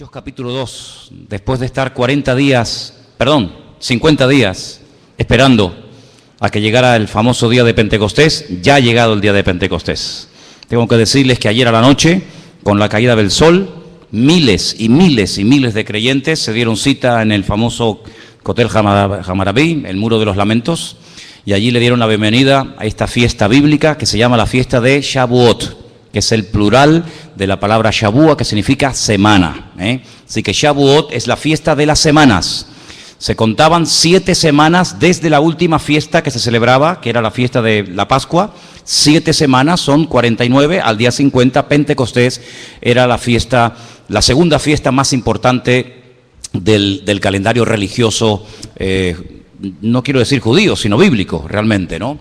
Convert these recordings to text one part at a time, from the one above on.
Hechos capítulo 2, después de estar 50 días esperando a que llegara el famoso día de Pentecostés, ya ha llegado el día de Pentecostés. Tengo que decirles que ayer a la noche, con la caída del sol, miles y miles y miles de creyentes se dieron cita en el famoso Kotel Hammurabi, el Muro de los Lamentos, y allí le dieron la bienvenida a esta fiesta bíblica que se llama la fiesta de Shavuot, que es el plural de la palabra Shavua, que significa semana. Así que Shavuot es la fiesta de las semanas. Se contaban 7 semanas desde la última fiesta que se celebraba, que era la fiesta de la Pascua. 7 semanas son 49, al día 50, Pentecostés era la fiesta, la segunda fiesta más importante del calendario religioso, no quiero decir judío, sino bíblico, realmente, ¿no?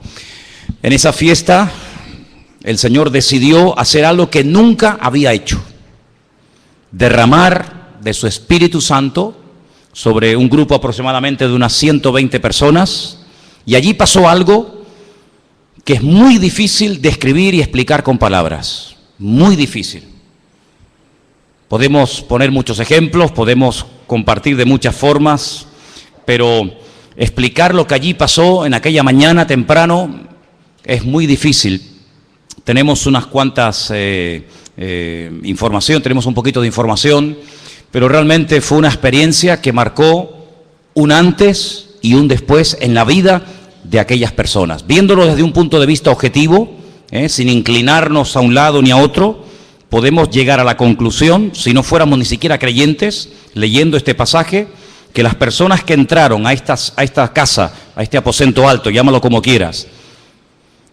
En esa fiesta el Señor decidió hacer algo que nunca había hecho: derramar de su Espíritu Santo sobre un grupo aproximadamente de unas 120 personas, y allí pasó algo que es muy difícil describir y explicar con palabras, muy difícil. Podemos poner muchos ejemplos, podemos compartir de muchas formas, pero explicar lo que allí pasó en aquella mañana temprano es muy difícil. Tenemos unas cuantas información, tenemos un poquito de información, pero realmente fue una experiencia que marcó un antes y un después en la vida de aquellas personas. Viéndolo desde un punto de vista objetivo, sin inclinarnos a un lado ni a otro, podemos llegar a la conclusión, si no fuéramos ni siquiera creyentes, leyendo este pasaje, que las personas que entraron a esta casa, a este aposento alto, llámalo como quieras,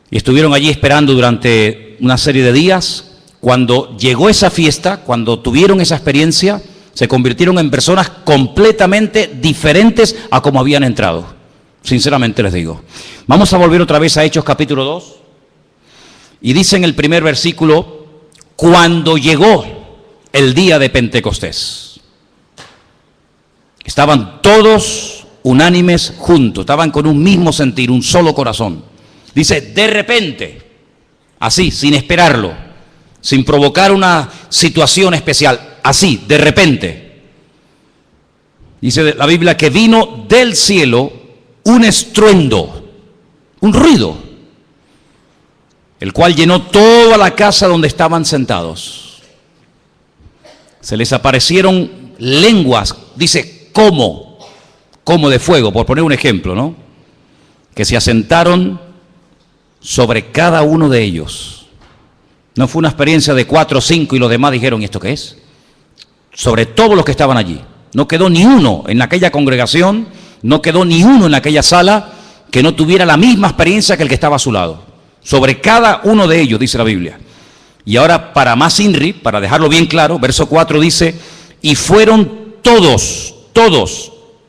y estuvieron allí esperando durante una serie de días, cuando llegó esa fiesta, cuando tuvieron esa experiencia, se convirtieron en personas completamente diferentes a como habían entrado. Sinceramente les digo. Vamos a volver otra vez a Hechos capítulo 2. Y dice en el primer versículo: cuando llegó el día de Pentecostés. Estaban todos unánimes juntos, estaban con un mismo sentir, un solo corazón. Dice, de repente, así, sin esperarlo, sin provocar una situación especial, así, de repente. Dice la Biblia que vino del cielo un estruendo, un ruido, el cual llenó toda la casa donde estaban sentados. Se les aparecieron lenguas, dice, como de fuego, por poner un ejemplo, ¿no? Que se asentaron sobre cada uno de ellos. No fue una experiencia de 4 o 5 y los demás dijeron, ¿y esto qué es? Sobre todos los que estaban allí. No quedó ni uno en aquella congregación, no quedó ni uno en aquella sala que no tuviera la misma experiencia que el que estaba a su lado. Sobre cada uno de ellos, dice la Biblia. Y ahora, para más INRI, para dejarlo bien claro, verso 4 dice, y fueron todos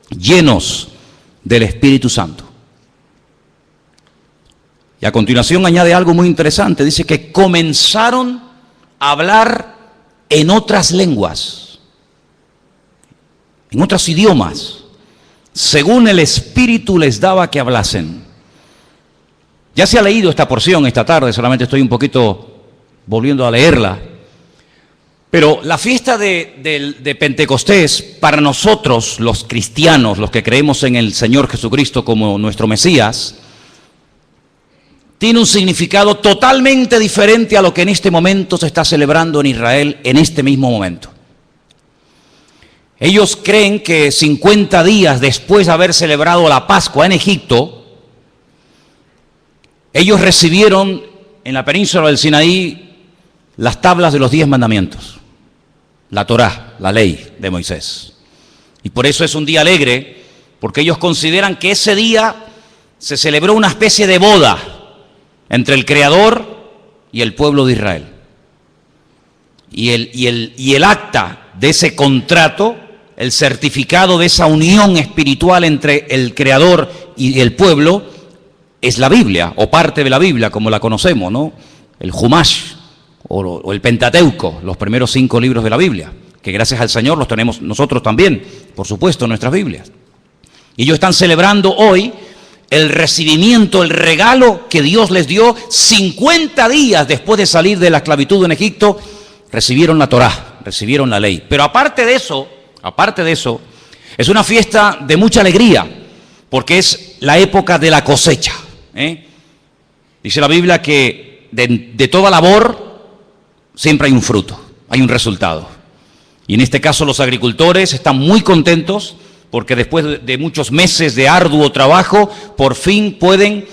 llenos del Espíritu Santo. Y a continuación añade algo muy interesante, dice que comenzaron a hablar en otras lenguas, en otros idiomas, según el Espíritu les daba que hablasen. Ya se ha leído esta porción esta tarde, solamente estoy un poquito volviendo a leerla. Pero la fiesta de Pentecostés, para nosotros los cristianos, los que creemos en el Señor Jesucristo como nuestro Mesías, tiene un significado totalmente diferente a lo que en este momento se está celebrando en Israel, en este mismo momento. Ellos creen que 50 días después de haber celebrado la Pascua en Egipto, ellos recibieron en la península del Sinaí las tablas de los 10 mandamientos, la Torá, la ley de Moisés. Y por eso es un día alegre, porque ellos consideran que ese día se celebró una especie de boda entre el Creador y el pueblo de Israel. Y el acta de ese contrato, el certificado de esa unión espiritual entre el Creador y el pueblo, es la Biblia, o parte de la Biblia, como la conocemos, ¿no? El Humash, o el Pentateuco, los primeros 5 libros de la Biblia, que gracias al Señor los tenemos nosotros también, por supuesto, en nuestras Biblias. Y ellos están celebrando hoy el recibimiento, el regalo que Dios les dio 50 días después de salir de la esclavitud en Egipto. Recibieron la Torá, recibieron la ley. Pero aparte de eso, es una fiesta de mucha alegría, porque es la época de la cosecha. Dice la Biblia que de toda labor siempre hay un fruto, hay un resultado. Y en este caso los agricultores están muy contentos porque después de muchos meses de arduo trabajo, por fin pueden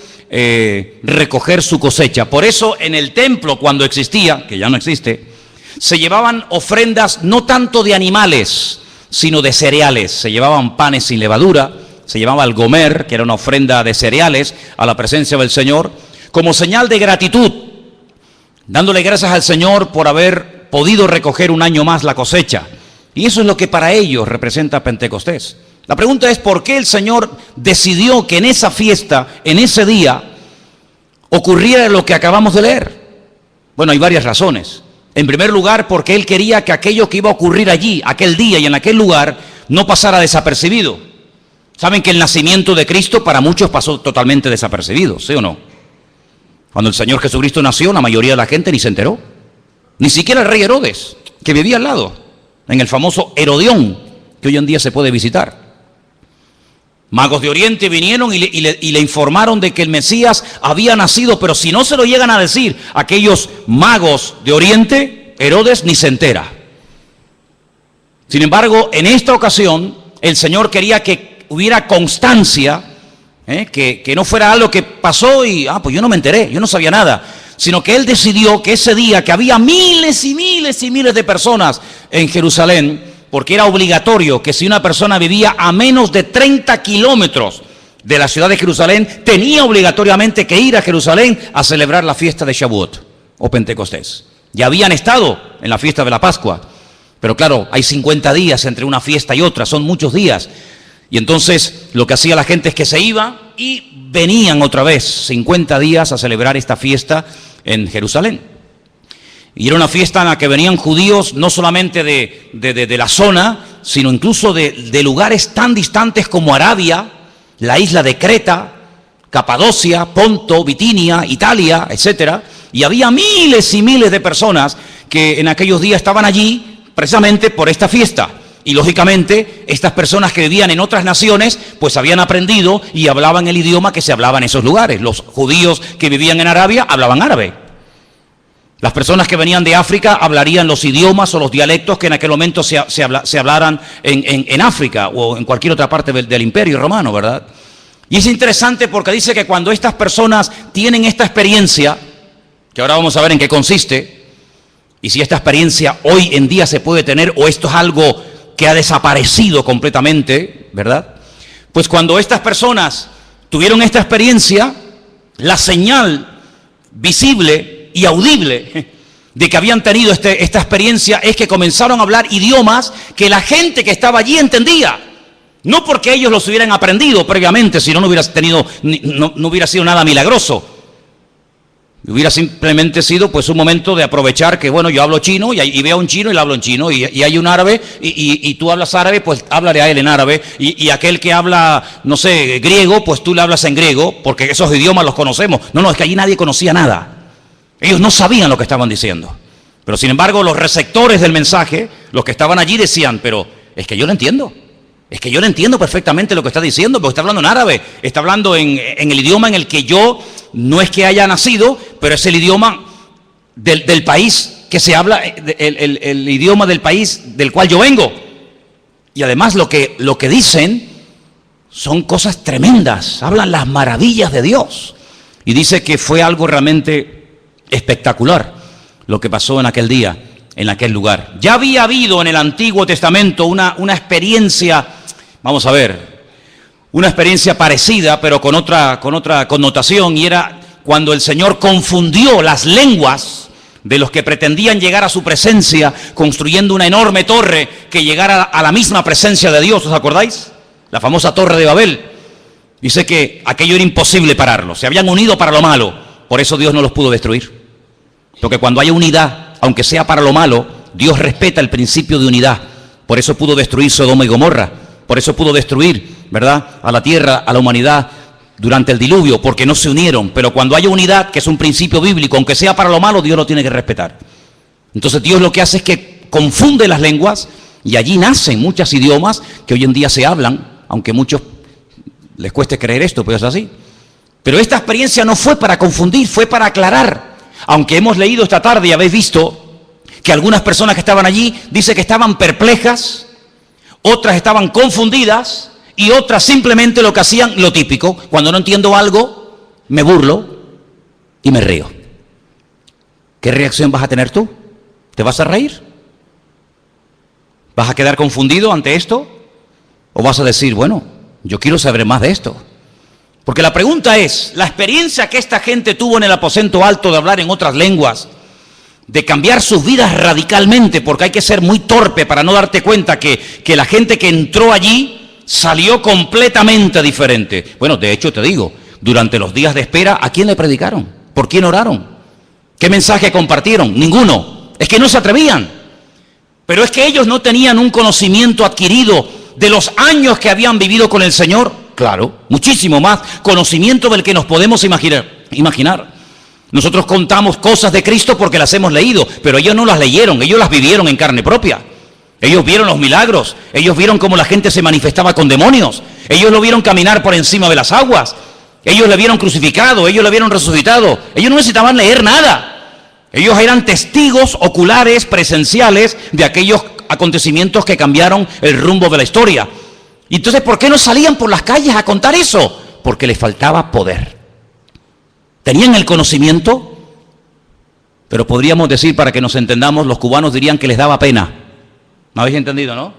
recoger su cosecha. Por eso en el templo, cuando existía, que ya no existe, se llevaban ofrendas no tanto de animales, sino de cereales. Se llevaban panes sin levadura, se llevaba el gomer, que era una ofrenda de cereales a la presencia del Señor, como señal de gratitud, dándole gracias al Señor por haber podido recoger un año más la cosecha. Y eso es lo que para ellos representa Pentecostés. La pregunta es, ¿por qué el Señor decidió que en esa fiesta, en ese día, ocurriera lo que acabamos de leer? Bueno, hay varias razones. En primer lugar, porque Él quería que aquello que iba a ocurrir allí, aquel día y en aquel lugar, no pasara desapercibido. Saben que el nacimiento de Cristo para muchos pasó totalmente desapercibido, ¿sí o no? Cuando el Señor Jesucristo nació, la mayoría de la gente ni se enteró. Ni siquiera el rey Herodes, que vivía al lado, en el famoso Herodión, que hoy en día se puede visitar. Magos de Oriente vinieron y le informaron de que el Mesías había nacido, pero si no se lo llegan a decir aquellos magos de Oriente, Herodes ni se entera. Sin embargo, en esta ocasión, el Señor quería que hubiera constancia, que no fuera algo que pasó y, pues yo no me enteré, yo no sabía nada, sino que Él decidió que ese día, que había miles y miles y miles de personas en Jerusalén, porque era obligatorio que si una persona vivía a menos de 30 kilómetros de la ciudad de Jerusalén, tenía obligatoriamente que ir a Jerusalén a celebrar la fiesta de Shavuot o Pentecostés. Ya habían estado en la fiesta de la Pascua, pero claro, hay 50 días entre una fiesta y otra, son muchos días. Y entonces lo que hacía la gente es que se iba y venían otra vez 50 días a celebrar esta fiesta en Jerusalén. Y era una fiesta en la que venían judíos no solamente de la zona, sino incluso de lugares tan distantes como Arabia, la isla de Creta, Capadocia, Ponto, Bitinia, Italia, etc. Y había miles y miles de personas que en aquellos días estaban allí precisamente por esta fiesta. Y lógicamente estas personas que vivían en otras naciones pues habían aprendido y hablaban el idioma que se hablaba en esos lugares. Los judíos que vivían en Arabia hablaban árabe. Las personas que venían de África hablarían los idiomas o los dialectos que en aquel momento se hablaran en África o en cualquier otra parte del Imperio Romano, ¿verdad? Y es interesante porque dice que cuando estas personas tienen esta experiencia, que ahora vamos a ver en qué consiste, y si esta experiencia hoy en día se puede tener o esto es algo que ha desaparecido completamente, ¿verdad? Pues cuando estas personas tuvieron esta experiencia, la señal visible y audible de que habían tenido esta experiencia es que comenzaron a hablar idiomas que la gente que estaba allí entendía. No porque ellos los hubieran aprendido previamente, si no, no hubiera sido nada milagroso. Hubiera simplemente sido pues un momento de aprovechar que, bueno, yo hablo chino y veo a un chino y le hablo en chino, y hay un árabe y tú hablas árabe, pues háblale a él en árabe, y aquel que habla, no sé, griego, pues tú le hablas en griego, porque esos idiomas los conocemos. No, es que allí nadie conocía nada. Ellos no sabían lo que estaban diciendo. Pero sin embargo, los receptores del mensaje, los que estaban allí decían, pero es que yo lo entiendo. Es que yo le entiendo perfectamente lo que está diciendo, porque está hablando en árabe, está hablando en el idioma en el que yo no es que haya nacido, pero es el idioma del país que se habla, el idioma del país del cual yo vengo. Y además lo que dicen son cosas tremendas, hablan las maravillas de Dios. Y dice que fue algo realmente espectacular lo que pasó en aquel día, en aquel lugar. Ya había habido en el Antiguo Testamento una experiencia, vamos a ver, una experiencia parecida, pero con otra connotación, y era cuando el Señor confundió las lenguas de los que pretendían llegar a su presencia, construyendo una enorme torre que llegara a la misma presencia de Dios. ¿Os acordáis? La famosa Torre de Babel. Dice que aquello era imposible pararlo, se habían unido para lo malo, por eso Dios no los pudo destruir. Porque cuando haya unidad, aunque sea para lo malo, Dios respeta el principio de unidad. Por eso pudo destruir Sodoma y Gomorra, por eso pudo destruir, ¿verdad?, a la tierra, a la humanidad durante el diluvio, porque no se unieron. Pero cuando haya unidad, que es un principio bíblico, aunque sea para lo malo, Dios lo tiene que respetar. Entonces Dios lo que hace es que confunde las lenguas y allí nacen muchos idiomas que hoy en día se hablan, aunque a muchos les cueste creer esto, pero es así. Pero esta experiencia no fue para confundir, fue para aclarar. Aunque hemos leído esta tarde y habéis visto que algunas personas que estaban allí dicen que estaban perplejas, otras estaban confundidas y otras simplemente lo que hacían, lo típico, cuando no entiendo algo, me burlo y me río. ¿Qué reacción vas a tener tú? ¿Te vas a reír? ¿Vas a quedar confundido ante esto? ¿O vas a decir, bueno, yo quiero saber más de esto? Porque la pregunta es, la experiencia que esta gente tuvo en el aposento alto de hablar en otras lenguas, de cambiar sus vidas radicalmente, porque hay que ser muy torpe para no darte cuenta que la gente que entró allí salió completamente diferente. Bueno, de hecho te digo, durante los días de espera, ¿a quién le predicaron? ¿Por quién oraron? ¿Qué mensaje compartieron? Ninguno. Es que no se atrevían. Pero es que ellos no tenían un conocimiento adquirido de los años que habían vivido con el Señor. Claro, muchísimo más conocimiento del que nos podemos imaginar. Nosotros contamos cosas de Cristo porque las hemos leído, pero ellos no las leyeron, ellos las vivieron en carne propia. Ellos vieron los milagros, ellos vieron cómo la gente se manifestaba con demonios, ellos lo vieron caminar por encima de las aguas, ellos le vieron crucificado, ellos le vieron resucitado, ellos no necesitaban leer nada. Ellos eran testigos oculares, presenciales de aquellos acontecimientos que cambiaron el rumbo de la historia. Y entonces, ¿por qué no salían por las calles a contar eso? Porque les faltaba poder. Tenían el conocimiento, pero podríamos decir, para que nos entendamos, los cubanos dirían que les daba pena. ¿Me habéis entendido, no?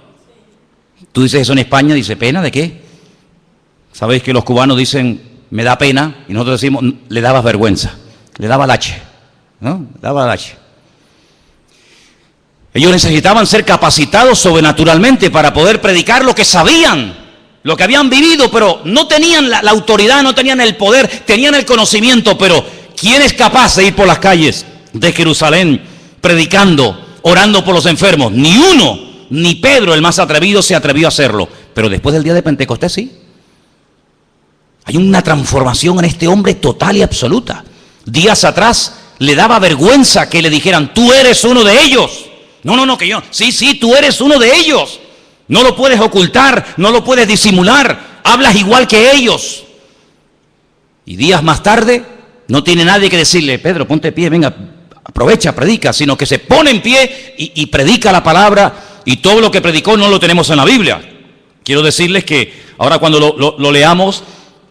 Tú dices eso en España, dice, ¿pena de qué? Sabéis que los cubanos dicen, me da pena, y nosotros decimos, le daba vergüenza, le daba lache, ¿no? Le daba lache. Ellos necesitaban ser capacitados sobrenaturalmente para poder predicar lo que sabían, lo que habían vivido, pero no tenían la autoridad, no tenían el poder, tenían el conocimiento. Pero ¿quién es capaz de ir por las calles de Jerusalén predicando, orando por los enfermos? Ni uno, ni Pedro, el más atrevido, se atrevió a hacerlo. Pero después del día de Pentecostés sí. Hay una transformación en este hombre total y absoluta. Días atrás le daba vergüenza que le dijeran, tú eres uno de ellos. No, que yo, sí, tú eres uno de ellos. No lo puedes ocultar, no lo puedes disimular, hablas igual que ellos. Y días más tarde, no tiene nadie que decirle, Pedro, ponte de pie, venga, aprovecha, predica, sino que se pone en pie y predica la palabra, y todo lo que predicó no lo tenemos en la Biblia. Quiero decirles que ahora cuando lo leamos,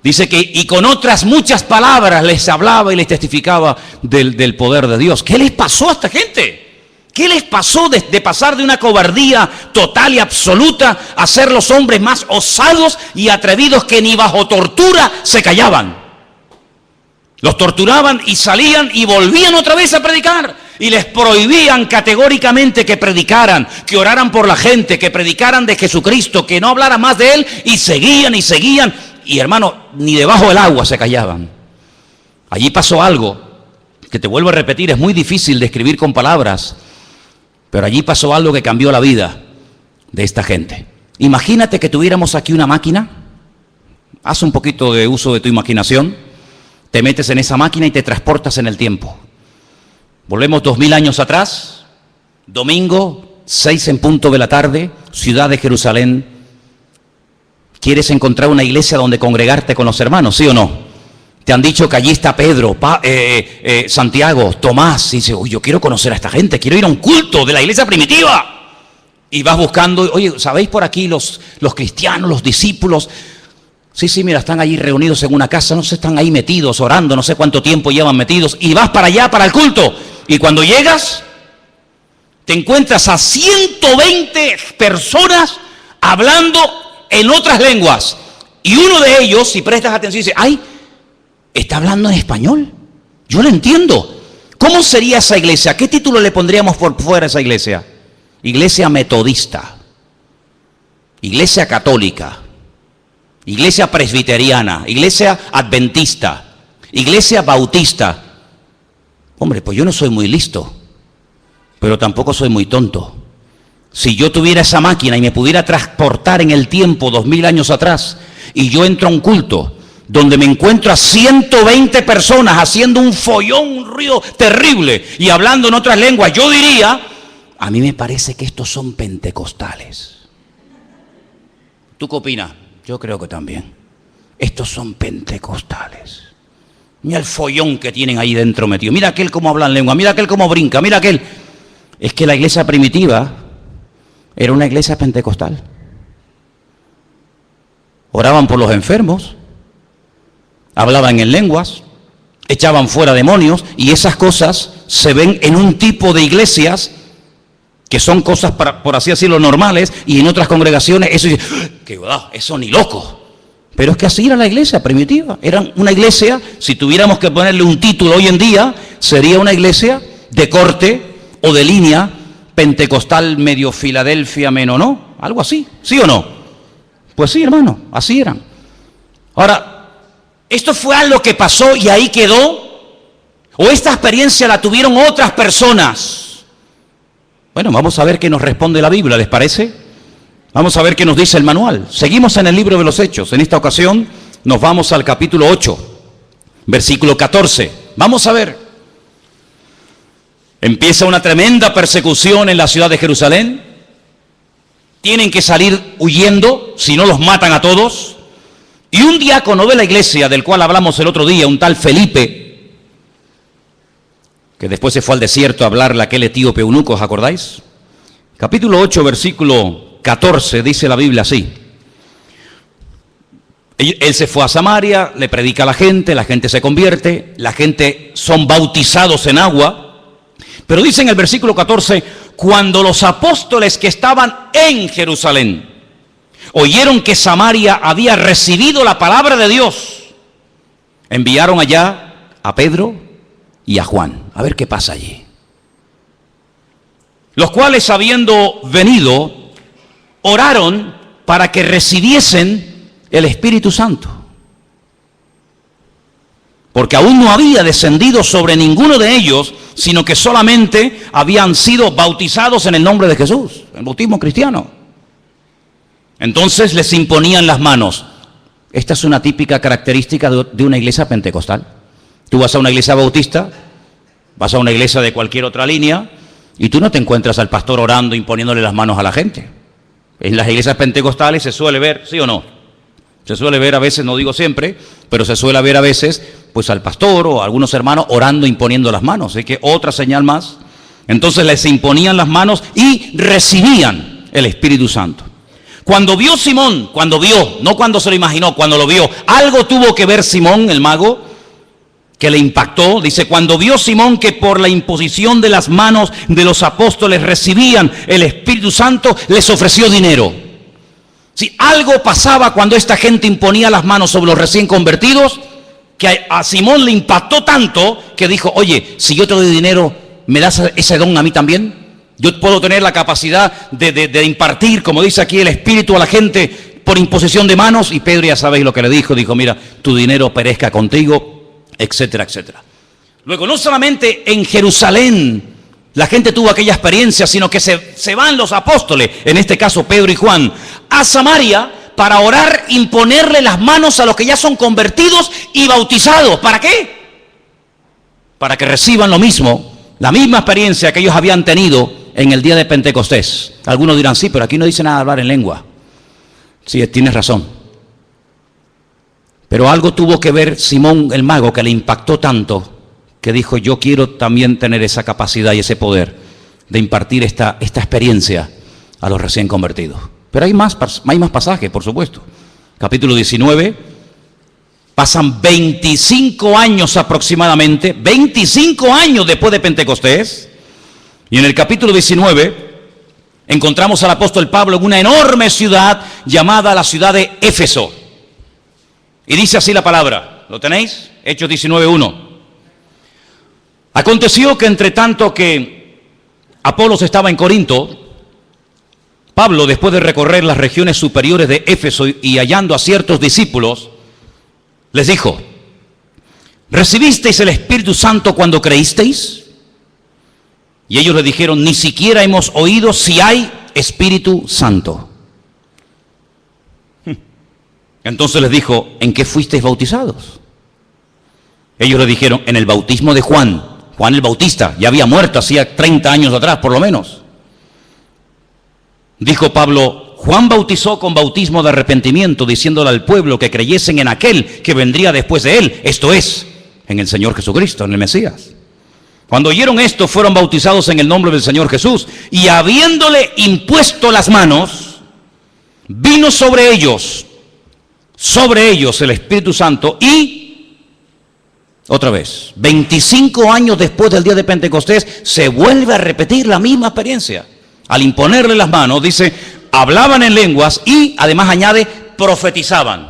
dice que, y con otras muchas palabras les hablaba y les testificaba del poder de Dios. ¿Qué les pasó a esta gente? ¿Qué les pasó de pasar de una cobardía total y absoluta a ser los hombres más osados y atrevidos que ni bajo tortura se callaban? Los torturaban y salían y volvían otra vez a predicar. Y les prohibían categóricamente que predicaran, que oraran por la gente, que predicaran de Jesucristo, que no hablaran más de Él. Y seguían y seguían. Y hermano, ni debajo del agua se callaban. Allí pasó algo que, te vuelvo a repetir, es muy difícil de escribir con palabras. Pero allí pasó algo que cambió la vida de esta gente. Imagínate que tuviéramos aquí una máquina. Haz un poquito de uso de tu imaginación. Te metes en esa máquina y te transportas en el tiempo. Volvemos 2000 años atrás. Domingo, 6 en punto de la tarde, ciudad de Jerusalén. ¿Quieres encontrar una iglesia donde congregarte con los hermanos, sí o no? Te han dicho que allí está Pedro, Santiago, Tomás. Y dices, uy, yo quiero conocer a esta gente, quiero ir a un culto de la iglesia primitiva. Y vas buscando, oye, ¿sabéis por aquí los cristianos, los discípulos? Sí, mira, están allí reunidos en una casa, no sé, están ahí metidos, orando, no sé cuánto tiempo llevan metidos. Y vas para allá, para el culto. Y cuando llegas, te encuentras a 120 personas hablando en otras lenguas. Y uno de ellos, si prestas atención, dice, ¡ay! Está hablando en español. Yo lo entiendo. ¿Cómo sería esa iglesia? ¿Qué título le pondríamos por fuera a esa iglesia? Iglesia metodista, iglesia católica, iglesia presbiteriana, iglesia adventista, iglesia bautista. Hombre, pues yo no soy muy listo, pero tampoco soy muy tonto. Si yo tuviera esa máquina y me pudiera transportar en el tiempo 2000 años atrás, y yo entro a un culto donde me encuentro a 120 personas haciendo un follón, un ruido terrible y hablando en otras lenguas, yo diría, A mí me parece que estos son pentecostales. ¿Tú qué opinas? Yo creo que también. Estos son pentecostales. Mira el follón que tienen ahí dentro metido. Mira aquel cómo habla en lengua, mira aquel cómo brinca, mira aquel. Es que la iglesia primitiva era una iglesia pentecostal. Oraban por los enfermos, hablaban en lenguas, echaban fuera demonios, y esas cosas se ven en un tipo de iglesias que son cosas, por así decirlo, normales, y en otras congregaciones eso dice, eso ni loco. Pero es que así era la iglesia primitiva. Era una iglesia, si tuviéramos que ponerle un título hoy en día, sería una iglesia de corte o de línea pentecostal medio Filadelfia menos, ¿no? Algo así, ¿sí o no? Pues sí, hermano, así eran. Ahora, ¿esto fue algo que pasó y ahí quedó? ¿O esta experiencia la tuvieron otras personas? Bueno, vamos a ver qué nos responde la Biblia, ¿les parece? Vamos a ver qué nos dice el manual. Seguimos en el libro de los Hechos. En esta ocasión nos vamos al capítulo 8, versículo 14. Vamos a ver. Empieza una tremenda persecución en la ciudad de Jerusalén. Tienen que salir huyendo, si no los matan a todos. Y un diácono de la iglesia, del cual hablamos el otro día, un tal Felipe, que después se fue al desierto a hablarle a aquel etíope eunuco, ¿os acordáis? Capítulo 8, versículo 14, dice la Biblia así. Él se fue a Samaria, le predica a la gente se convierte, la gente son bautizados en agua. Pero dice en el versículo 14, cuando los apóstoles que estaban en Jerusalén oyeron que Samaria había recibido la palabra de Dios, enviaron allá a Pedro y a Juan. A ver qué pasa allí. Los cuales, habiendo venido, oraron para que recibiesen el Espíritu Santo, porque aún no había descendido sobre ninguno de ellos, sino que solamente habían sido bautizados en el nombre de Jesús, el bautismo cristiano. Entonces les imponían las manos. Esta es una típica característica de una iglesia pentecostal. Tú vas a una iglesia bautista, vas a una iglesia de cualquier otra línea, y tú no te encuentras al pastor orando, imponiéndole las manos a la gente. En las iglesias pentecostales se suele ver, ¿sí o no? Se suele ver a veces, no digo siempre, pero se suele ver a veces, pues al pastor o a algunos hermanos orando, imponiendo las manos. Así que otra señal más. Entonces les imponían las manos y recibían el Espíritu Santo. Cuando vio Simón, no cuando se lo imaginó, cuando lo vio, algo tuvo que ver Simón, el mago, que le impactó. Dice, cuando vio Simón que por la imposición de las manos de los apóstoles recibían el Espíritu Santo, les ofreció dinero. Si algo pasaba cuando esta gente imponía las manos sobre los recién convertidos, que a Simón le impactó tanto que dijo, oye, si yo te doy dinero, ¿me das ese don a mí también? Yo puedo tener la capacidad de impartir, como dice aquí, el Espíritu a la gente por imposición de manos. Y Pedro, ya sabéis lo que le dijo, mira, tu dinero perezca contigo, etcétera, etcétera. Luego, no solamente en Jerusalén la gente tuvo aquella experiencia, sino que se van los apóstoles, en este caso Pedro y Juan, a Samaria para orar, imponerle las manos a los que ya son convertidos y bautizados. ¿Para qué? Para que reciban lo mismo, la misma experiencia que ellos habían tenido en el día de Pentecostés. Algunos dirán, sí, pero aquí no dice nada de hablar en lengua. Sí, tienes razón. Pero algo tuvo que ver Simón el mago que le impactó tanto, que dijo, yo quiero también tener esa capacidad y ese poder de impartir esta experiencia a los recién convertidos. Pero hay más pasajes, por supuesto. Capítulo 19, pasan 25 años aproximadamente, 25 años después de Pentecostés, y en el capítulo 19 encontramos al apóstol Pablo en una enorme ciudad llamada la ciudad de Éfeso. Y dice así la palabra, ¿lo tenéis? Hechos 19:1. Aconteció que entre tanto que Apolos estaba en Corinto, Pablo, después de recorrer las regiones superiores de Éfeso y hallando a ciertos discípulos, les dijo, ¿recibisteis el Espíritu Santo cuando creísteis? Y ellos le dijeron, ni siquiera hemos oído si hay Espíritu Santo. Entonces les dijo, ¿en qué fuisteis bautizados? Ellos le dijeron, en el bautismo de Juan el Bautista, ya había muerto hacía 30 años atrás por lo menos. Dijo Pablo: Juan bautizó con bautismo de arrepentimiento, diciéndole al pueblo que creyesen en aquel que vendría después de él, esto es, en el Señor Jesucristo, en el Mesías. Cuando oyeron esto, fueron bautizados en el nombre del Señor Jesús, y habiéndole impuesto las manos, vino sobre ellos el Espíritu Santo, y otra vez, 25 años después del día de Pentecostés, se vuelve a repetir la misma experiencia. Al imponerle las manos, dice, hablaban en lenguas y además añade, profetizaban.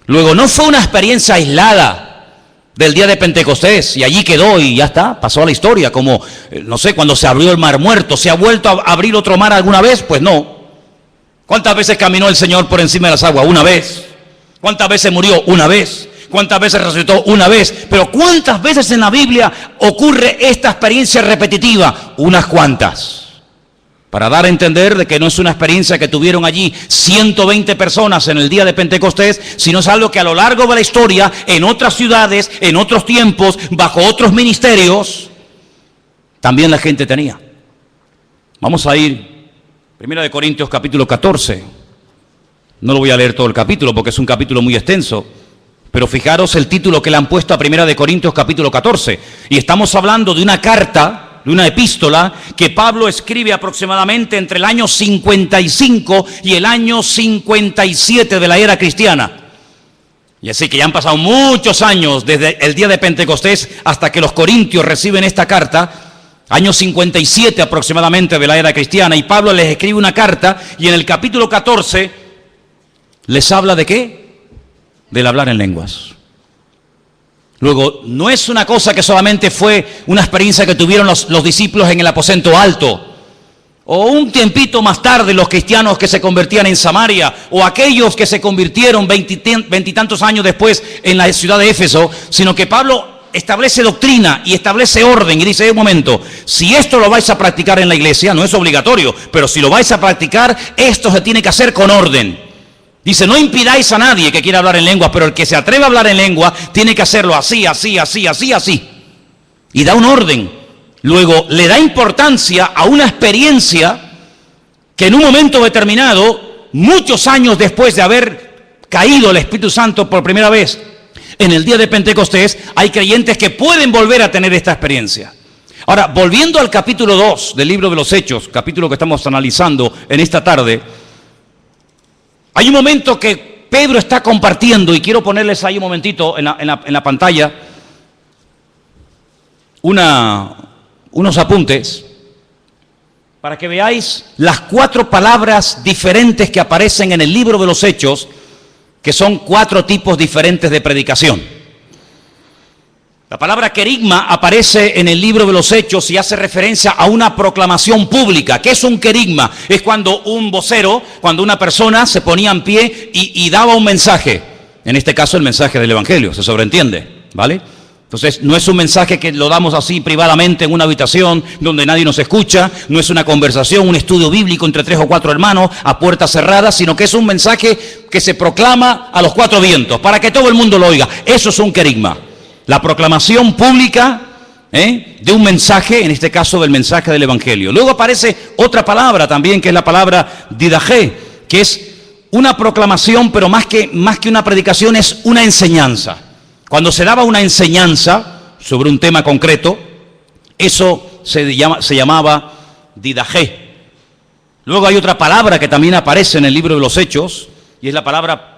Luego no fue una experiencia aislada del día de Pentecostés y allí quedó y ya está, pasó a la historia, como, no sé, cuando se abrió el mar muerto. ¿Se ha vuelto a abrir otro mar alguna vez? Pues no. ¿Cuántas veces caminó el Señor por encima de las aguas? Una vez. ¿Cuántas veces murió? Una vez. ¿Cuántas veces resucitó? Una vez. Pero ¿cuántas veces en la Biblia ocurre esta experiencia repetitiva? Unas cuantas. Para dar a entender de que no es una experiencia que tuvieron allí 120 personas en el día de Pentecostés, sino es algo que a lo largo de la historia, en otras ciudades, en otros tiempos, bajo otros ministerios, también la gente tenía. Vamos a ir, 1 Corintios capítulo 14. No lo voy a leer todo el capítulo porque es un capítulo muy extenso, pero fijaros el título que le han puesto a 1 Corintios capítulo 14. Y estamos hablando de una carta, de una epístola que Pablo escribe aproximadamente entre el año 55 y el año 57 de la era cristiana. Y así que ya han pasado muchos años desde el día de Pentecostés hasta que los corintios reciben esta carta, año 57 aproximadamente de la era cristiana, y Pablo les escribe una carta y en el capítulo 14 les habla ¿de qué? Del hablar en lenguas. Luego, no es una cosa que solamente fue una experiencia que tuvieron los discípulos en el aposento alto, o un tiempito más tarde los cristianos que se convertían en Samaria, o aquellos que se convirtieron veintitantos años después en la ciudad de Éfeso, sino que Pablo establece doctrina y establece orden y dice, un momento, si esto lo vais a practicar en la iglesia, no es obligatorio, pero si lo vais a practicar, esto se tiene que hacer con orden. Dice, no impidáis a nadie que quiera hablar en lengua, pero el que se atreve a hablar en lengua tiene que hacerlo así, así, así, así, así. Y da un orden. Luego le da importancia a una experiencia que en un momento determinado, muchos años después de haber caído el Espíritu Santo por primera vez, en el día de Pentecostés, hay creyentes que pueden volver a tener esta experiencia. Ahora, volviendo al capítulo 2 del libro de los Hechos, capítulo que estamos analizando en esta tarde, hay un momento que Pedro está compartiendo, y quiero ponerles ahí un momentito en la pantalla unos apuntes para que veáis las 4 palabras diferentes que aparecen en el libro de los Hechos, que son 4 tipos diferentes de predicación. La palabra querigma aparece en el libro de los Hechos y hace referencia a una proclamación pública. ¿Qué es un querigma? Es cuando un vocero, cuando una persona se ponía en pie y daba un mensaje. En este caso el mensaje del Evangelio, se sobreentiende, ¿vale? Entonces no es un mensaje que lo damos así privadamente en una habitación donde nadie nos escucha, no es una conversación, un estudio bíblico entre 3 o 4 hermanos a puertas cerradas, sino que es un mensaje que se proclama a los 4 vientos, para que todo el mundo lo oiga. Eso es un querigma. La proclamación pública de un mensaje, en este caso del mensaje del Evangelio. Luego aparece otra palabra también, que es la palabra didaje, que es una proclamación, pero más que una predicación, es una enseñanza. Cuando se daba una enseñanza sobre un tema concreto, eso se llamaba didaje. Luego hay otra palabra que también aparece en el libro de los Hechos, y es la palabra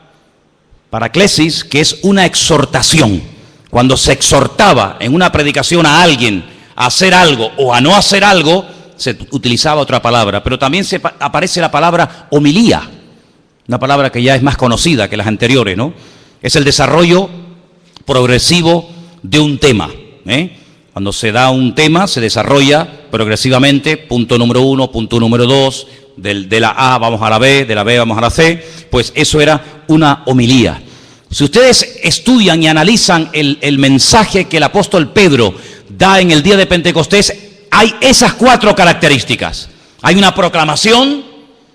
paraclesis, que es una exhortación. Cuando se exhortaba en una predicación a alguien a hacer algo o a no hacer algo, se utilizaba otra palabra. Pero también aparece la palabra homilía, una palabra que ya es más conocida que las anteriores, ¿no? Es el desarrollo progresivo de un tema. Cuando se da un tema, se desarrolla progresivamente, punto número 1, punto número 2, de la A vamos a la B, de la B vamos a la C, pues eso era una homilía. Si ustedes estudian y analizan el mensaje que el apóstol Pedro da en el día de Pentecostés, hay esas 4 características. Hay una proclamación,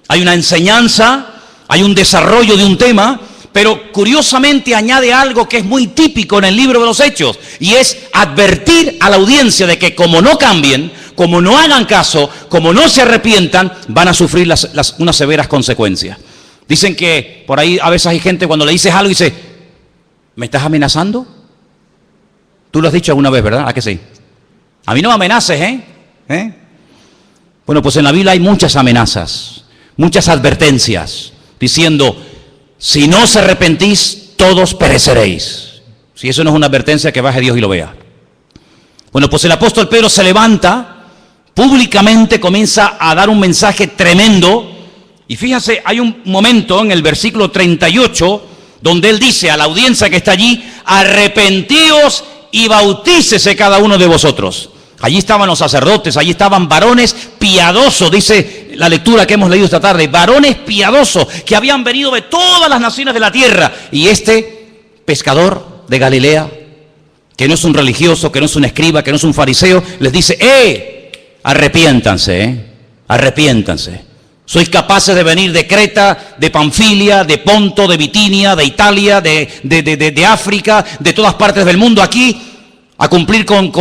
hay una enseñanza, hay un desarrollo de un tema, pero curiosamente añade algo que es muy típico en el libro de los Hechos, y es advertir a la audiencia de que como no cambien, como no hagan caso, como no se arrepientan, van a sufrir unas severas consecuencias. Dicen que por ahí a veces hay gente cuando le dices algo y dice, ¿me estás amenazando? Tú lo has dicho alguna vez, ¿verdad? ¿A que sí? A mí no me amenaces, ¿eh? Bueno, pues en la Biblia hay muchas amenazas, muchas advertencias, diciendo, si no os arrepentís, todos pereceréis. Si eso no es una advertencia, que baje Dios y lo vea. Bueno, pues el apóstol Pedro se levanta, públicamente comienza a dar un mensaje tremendo, y fíjate, hay un momento en el versículo 38, donde él dice a la audiencia que está allí, arrepentíos y bautícese cada uno de vosotros. Allí estaban los sacerdotes, allí estaban varones piadosos, dice la lectura que hemos leído esta tarde, varones piadosos que habían venido de todas las naciones de la tierra. Y este pescador de Galilea, que no es un religioso, que no es un escriba, que no es un fariseo, les dice, arrepiéntanse, arrepiéntanse. Sois capaces de venir de Creta, de Panfilia, de Ponto, de Bitinia, de Italia, de África, de todas partes del mundo aquí, a cumplir con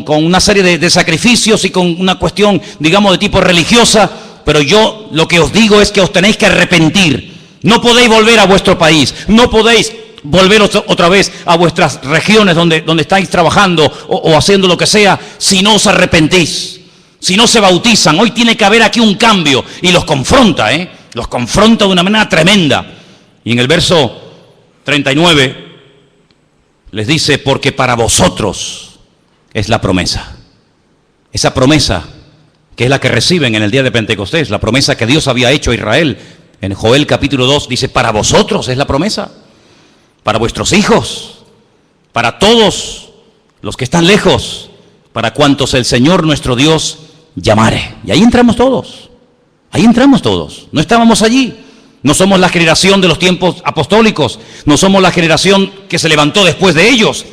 una serie de sacrificios y con una cuestión, digamos, de tipo religiosa, pero yo lo que os digo es que os tenéis que arrepentir. No podéis volver a vuestro país, no podéis volver otra vez a vuestras regiones donde estáis trabajando o haciendo lo que sea, si no os arrepentís, si no se bautizan. Hoy tiene que haber aquí un cambio, y los confronta, los confronta de una manera tremenda. Y en el verso 39 les dice, porque para vosotros es la promesa. Esa promesa que es la que reciben en el día de Pentecostés, la promesa que Dios había hecho a Israel. En Joel capítulo 2 dice, para vosotros es la promesa, para vuestros hijos, para todos los que están lejos, para cuantos el Señor nuestro Dios llamare. Y ahí entramos todos, no estábamos allí. No somos la generación de los tiempos apostólicos, no somos la generación que se levantó después de ellos,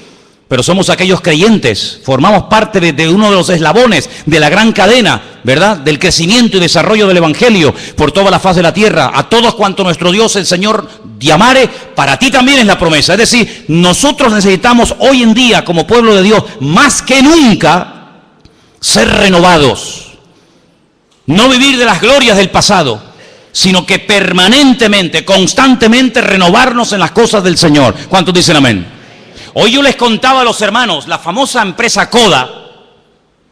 pero somos aquellos creyentes, formamos parte de uno de los eslabones de la gran cadena, ¿verdad?, del crecimiento y desarrollo del Evangelio por toda la faz de la tierra. A todos cuanto nuestro Dios, el Señor, llamare, para ti también es la promesa. Es decir, nosotros necesitamos hoy en día, como pueblo de Dios, más que nunca, ser renovados. No vivir de las glorias del pasado, sino que permanentemente, constantemente renovarnos en las cosas del Señor. ¿Cuántos dicen amén? Hoy yo les contaba a los hermanos, la famosa empresa Kodak.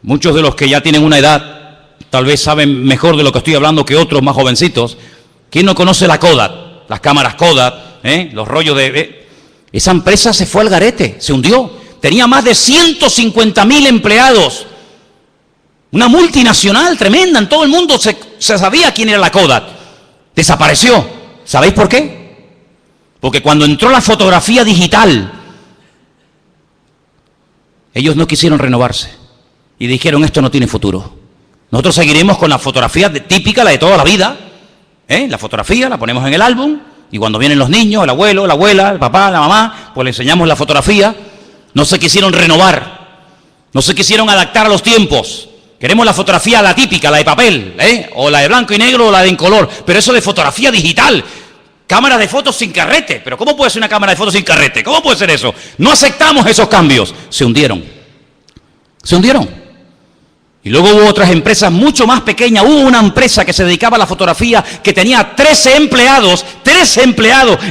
Muchos de los que ya tienen una edad, tal vez saben mejor de lo que estoy hablando que otros más jovencitos. ¿Quién no conoce la Kodak? Las cámaras Kodak, los rollos de... Esa empresa se fue al garete, se hundió. Tenía más de 150.000 empleados. Una multinacional tremenda, en todo el mundo se sabía quién era la Kodak. Desapareció. ¿Sabéis por qué? Porque cuando entró la fotografía digital, ellos no quisieron renovarse y dijeron, esto no tiene futuro. Nosotros seguiremos con la fotografía típica, la de toda la vida, la fotografía la ponemos en el álbum, y cuando vienen los niños, el abuelo, la abuela, el papá, la mamá, pues le enseñamos la fotografía. No se quisieron renovar, no se quisieron adaptar a los tiempos. Queremos la fotografía, la típica, la de papel, o la de blanco y negro, o la de en color, pero eso de fotografía digital, cámara de fotos sin carrete. Pero ¿cómo puede ser una cámara de fotos sin carrete? ¿Cómo puede ser eso? No aceptamos esos cambios. Se hundieron. Y luego hubo otras empresas mucho más pequeñas. Hubo una empresa que se dedicaba a la fotografía que tenía 13 empleados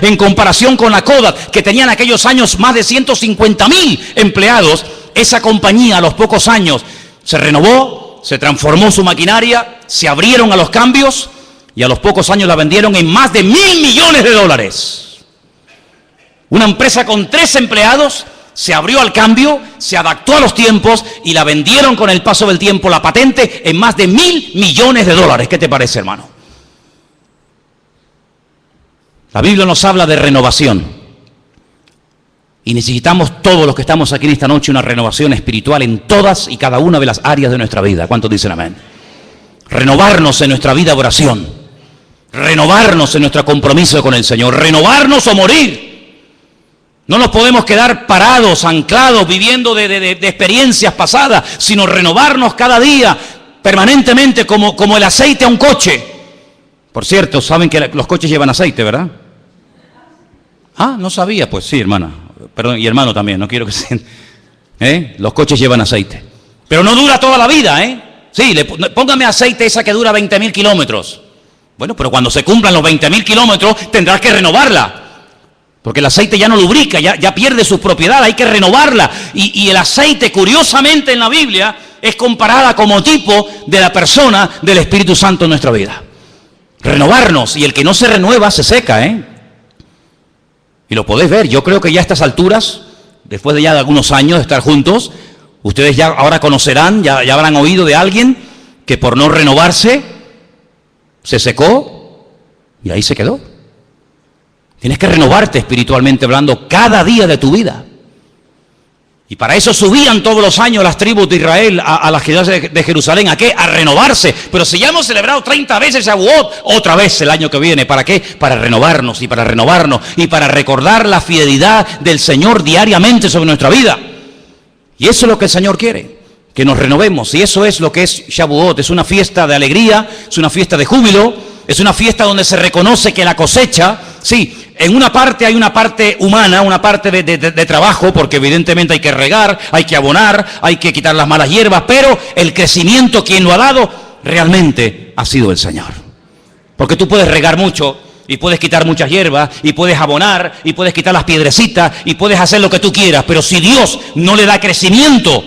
en comparación con la Kodak, que tenía en aquellos años más de 150.000 empleados. Esa compañía a los pocos años se renovó, se transformó su maquinaria, se abrieron a los cambios y a los pocos años la vendieron en más de $1.000 millones. Una empresa con 3 empleados se abrió al cambio, se adaptó a los tiempos y la vendieron con el paso del tiempo, la patente, en más de $1.000 millones. ¿Qué te parece, hermano? La Biblia nos habla de renovación. Y necesitamos todos los que estamos aquí en esta noche una renovación espiritual en todas y cada una de las áreas de nuestra vida. ¿Cuántos dicen amén? Renovarnos en nuestra vida de oración. Renovarnos en nuestro compromiso con el Señor. Renovarnos o morir. No nos podemos quedar parados, anclados, viviendo de experiencias pasadas, sino renovarnos cada día, permanentemente, como el aceite a un coche. Por cierto, saben que los coches llevan aceite, ¿verdad? Ah, no sabía. Pues sí, hermana. Perdón, y hermano también, no quiero que se... Los coches llevan aceite. Pero no dura toda la vida, Sí, póngame aceite esa que dura 20.000 kilómetros. Bueno, pero cuando se cumplan los 20.000 kilómetros tendrás que renovarla. Porque el aceite ya no lubrica, ya pierde su propiedad, hay que renovarla. Y el aceite, curiosamente en la Biblia, es comparada como tipo de la persona del Espíritu Santo en nuestra vida. Renovarnos, y el que no se renueva se seca, ¿eh? Y lo podéis ver, yo creo que ya a estas alturas, después de ya de algunos años de estar juntos, ustedes ya ahora conocerán, ya habrán oído de alguien que por no renovarse, se secó y ahí se quedó. Tienes que renovarte espiritualmente hablando cada día de tu vida. Y para eso subían todos los años las tribus de Israel a las ciudades de Jerusalén. ¿A qué? A renovarse. Pero si ya hemos celebrado 30 veces Shavuot, otra vez el año que viene. ¿Para qué? Para renovarnos y para renovarnos y para recordar la fidelidad del Señor diariamente sobre nuestra vida. Y eso es lo que el Señor quiere, que nos renovemos. Y eso es lo que es Shavuot. Es una fiesta de alegría, es una fiesta de júbilo, es una fiesta donde se reconoce que la cosecha, sí, en una parte hay una parte humana, una parte de trabajo, porque evidentemente hay que regar, hay que abonar, hay que quitar las malas hierbas, pero el crecimiento, quien lo ha dado, realmente ha sido el Señor. Porque tú puedes regar mucho, y puedes quitar muchas hierbas, y puedes abonar, y puedes quitar las piedrecitas, y puedes hacer lo que tú quieras, pero si Dios no le da crecimiento,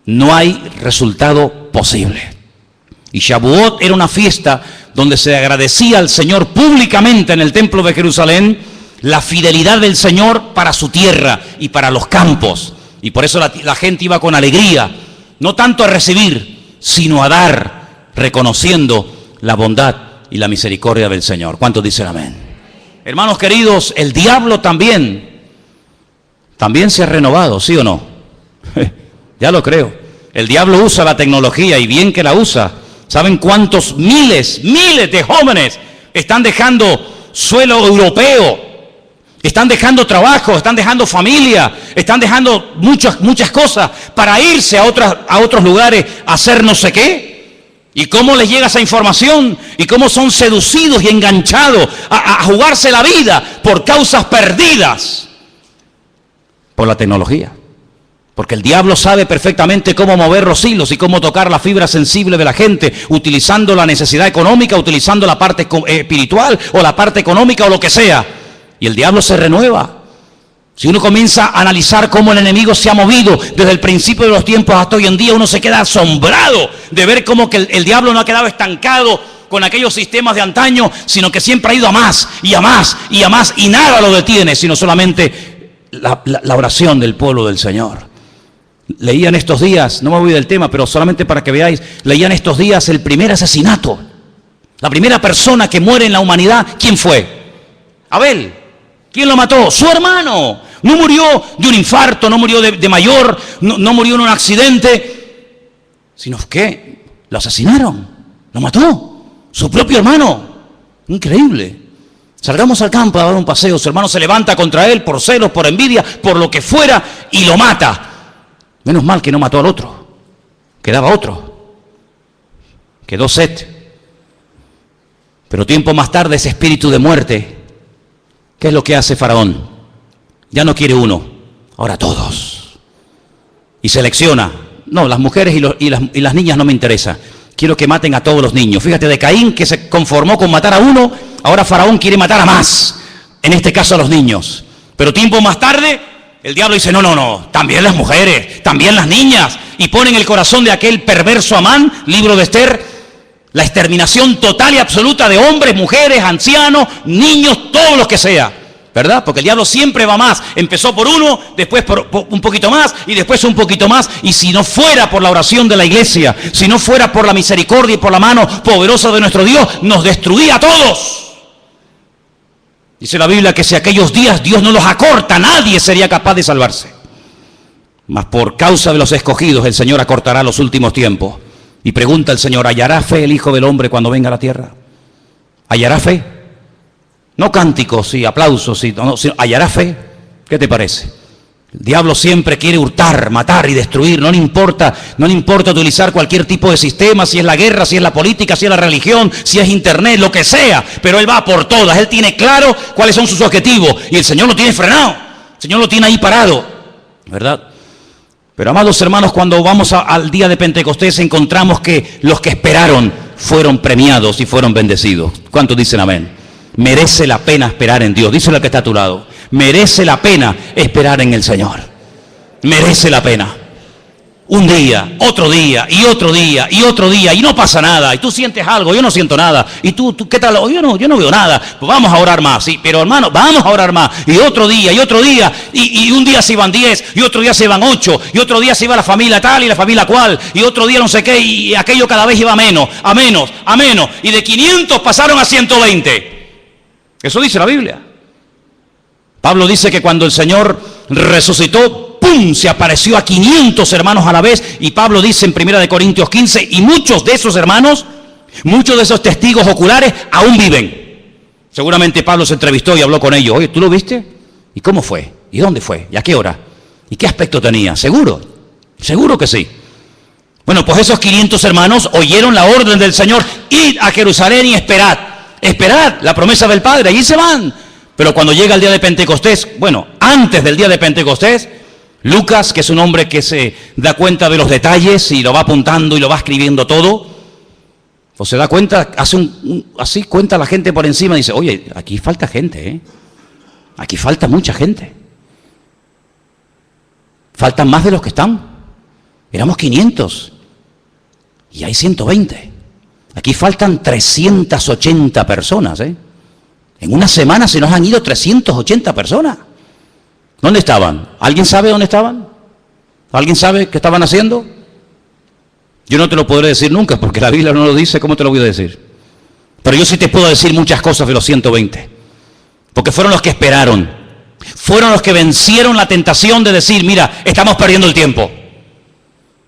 no hay resultado posible. Y Shavuot era una fiesta donde se agradecía al Señor públicamente en el templo de Jerusalén la fidelidad del Señor para su tierra y para los campos. Y por eso la gente iba con alegría, no tanto a recibir, sino a dar, reconociendo la bondad y la misericordia del Señor. ¿Cuántos dicen amén? Hermanos queridos, el diablo también se ha renovado, ¿sí o no? Ya lo creo. El diablo usa la tecnología y bien que la usa. ¿Saben cuántos miles de jóvenes están dejando suelo europeo? Están dejando trabajo, están dejando familia, están dejando muchas cosas para irse a otros lugares a hacer no sé qué. ¿Y cómo les llega esa información? ¿Y cómo son seducidos y enganchados a jugarse la vida por causas perdidas? Por la tecnología. Porque el diablo sabe perfectamente cómo mover los hilos y cómo tocar la fibra sensible de la gente, utilizando la necesidad económica, utilizando la parte espiritual o la parte económica o lo que sea. Y el diablo se renueva. Si uno comienza a analizar cómo el enemigo se ha movido desde el principio de los tiempos hasta hoy en día, uno se queda asombrado de ver cómo que el diablo no ha quedado estancado con aquellos sistemas de antaño, sino que siempre ha ido a más y a más y a más, y nada lo detiene, sino solamente la oración del pueblo del Señor. Leía en estos días, no me voy del tema, pero solamente para que veáis, leía en estos días el primer asesinato. La primera persona que muere en la humanidad, ¿quién fue? Abel. ¿Quién lo mató? Su hermano. No murió de un infarto, no murió de mayor, no murió en un accidente, sino que lo asesinaron, lo mató, su propio hermano. Increíble. Salgamos al campo a dar un paseo, su hermano se levanta contra él por celos, por envidia, por lo que fuera, y lo mata. Menos mal que no mató al otro, quedaba otro, quedó Set. Pero tiempo más tarde ese espíritu de muerte, ¿qué es lo que hace Faraón? Ya no quiere uno, ahora todos. Y selecciona, no, las mujeres y las niñas no me interesa, quiero que maten a todos los niños. Fíjate, de Caín, que se conformó con matar a uno, ahora Faraón quiere matar a más, en este caso a los niños. Pero tiempo más tarde el diablo dice, no, también las mujeres, también las niñas, y pone en el corazón de aquel perverso Amán, libro de Esther, la exterminación total y absoluta de hombres, mujeres, ancianos, niños, todos los que sea, ¿verdad? Porque el diablo siempre va más, empezó por uno, después por un poquito más, y después un poquito más, y si no fuera por la oración de la iglesia, si no fuera por la misericordia y por la mano poderosa de nuestro Dios, nos destruía a todos. Dice la Biblia que si aquellos días Dios no los acorta, nadie sería capaz de salvarse. Mas por causa de los escogidos, el Señor acortará los últimos tiempos. Y pregunta el Señor, ¿hallará fe el Hijo del Hombre cuando venga a la tierra? ¿Hallará fe? No cánticos y aplausos, sino ¿hallará fe? ¿Qué te parece? El diablo siempre quiere hurtar, matar y destruir. No le importa utilizar cualquier tipo de sistema, si es la guerra, si es la política, si es la religión, si es internet, lo que sea. Pero él va por todas. Él tiene claro cuáles son sus objetivos. Y el Señor lo tiene frenado. El Señor lo tiene ahí parado, ¿verdad? Pero amados hermanos, cuando vamos al día de Pentecostés encontramos que los que esperaron fueron premiados y fueron bendecidos. ¿Cuántos dicen amén? Merece la pena esperar en Dios. Díselo al que está a tu lado. Merece la pena esperar en el Señor. Merece la pena. Un día, otro día, y otro día, y otro día, y no pasa nada, y tú sientes algo, yo no siento nada, y tú ¿qué tal? Yo no veo nada, pues vamos a orar más, sí, pero hermano, vamos a orar más, y otro día, y un día se iban 10, y otro día se iban 8, y otro día se iba la familia tal y la familia cual, y otro día no sé qué, y aquello cada vez iba a menos, y de 500 pasaron a 120. Eso dice la Biblia. Pablo dice que cuando el Señor resucitó, ¡pum!, se apareció a 500 hermanos a la vez, y Pablo dice en 1 Corintios 15, y muchos de esos hermanos, muchos de esos testigos oculares aún viven. Seguramente Pablo se entrevistó y habló con ellos. Oye, ¿tú lo viste? ¿Y cómo fue? ¿Y dónde fue? ¿Y a qué hora? ¿Y qué aspecto tenía? ¿Seguro? Seguro que sí. Bueno, pues esos 500 hermanos oyeron la orden del Señor: id a Jerusalén y esperad la promesa del Padre. Allí se van. Pero cuando llega el día de Pentecostés, bueno, antes del día de Pentecostés, Lucas, que es un hombre que se da cuenta de los detalles y lo va apuntando y lo va escribiendo todo, pues se da cuenta, hace así cuenta la gente por encima y dice: oye, aquí falta gente, ¿eh? Aquí falta mucha gente. Faltan más de los que están. Éramos 500 y hay 120. Aquí faltan 380 personas, ¿eh? En una semana se nos han ido 380 personas. ¿Dónde estaban? ¿Alguien sabe dónde estaban? ¿Alguien sabe qué estaban haciendo? Yo no te lo podré decir nunca porque la Biblia no lo dice. ¿Cómo te lo voy a decir? Pero yo sí te puedo decir muchas cosas de los 120. Porque fueron los que esperaron. Fueron los que vencieron la tentación de decir: mira, estamos perdiendo el tiempo.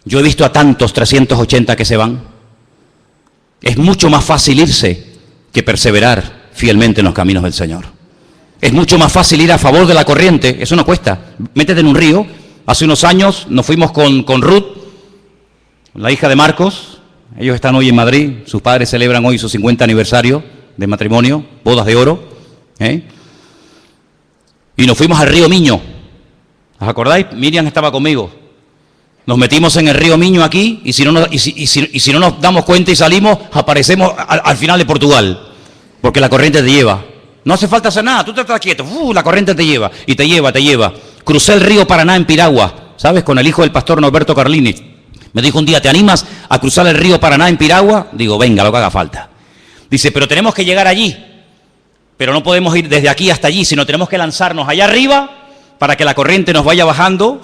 Yo he visto a tantos 380 que se van. Es mucho más fácil irse que perseverar fielmente en los caminos del Señor. Es mucho más fácil ir a favor de la corriente, eso no cuesta. Métete en un río. Hace unos años nos fuimos con Ruth, la hija de Marcos. Ellos están hoy en Madrid, sus padres celebran hoy su 50 aniversario de matrimonio, bodas de oro. Y nos fuimos al río Miño. ¿Os acordáis? Miriam estaba conmigo. Nos metimos en el río Miño aquí, y si no nos damos cuenta y salimos, aparecemos al final de Portugal, porque la corriente te lleva. No hace falta hacer nada, tú te estás quieto, la corriente te lleva, y te lleva. Crucé el río Paraná en Piragua, ¿sabes? Con el hijo del pastor Norberto Carlini. Me dijo un día: ¿te animas a cruzar el río Paraná en Piragua? Digo, venga, lo que haga falta. Dice: pero tenemos que llegar allí, pero no podemos ir desde aquí hasta allí, sino tenemos que lanzarnos allá arriba para que la corriente nos vaya bajando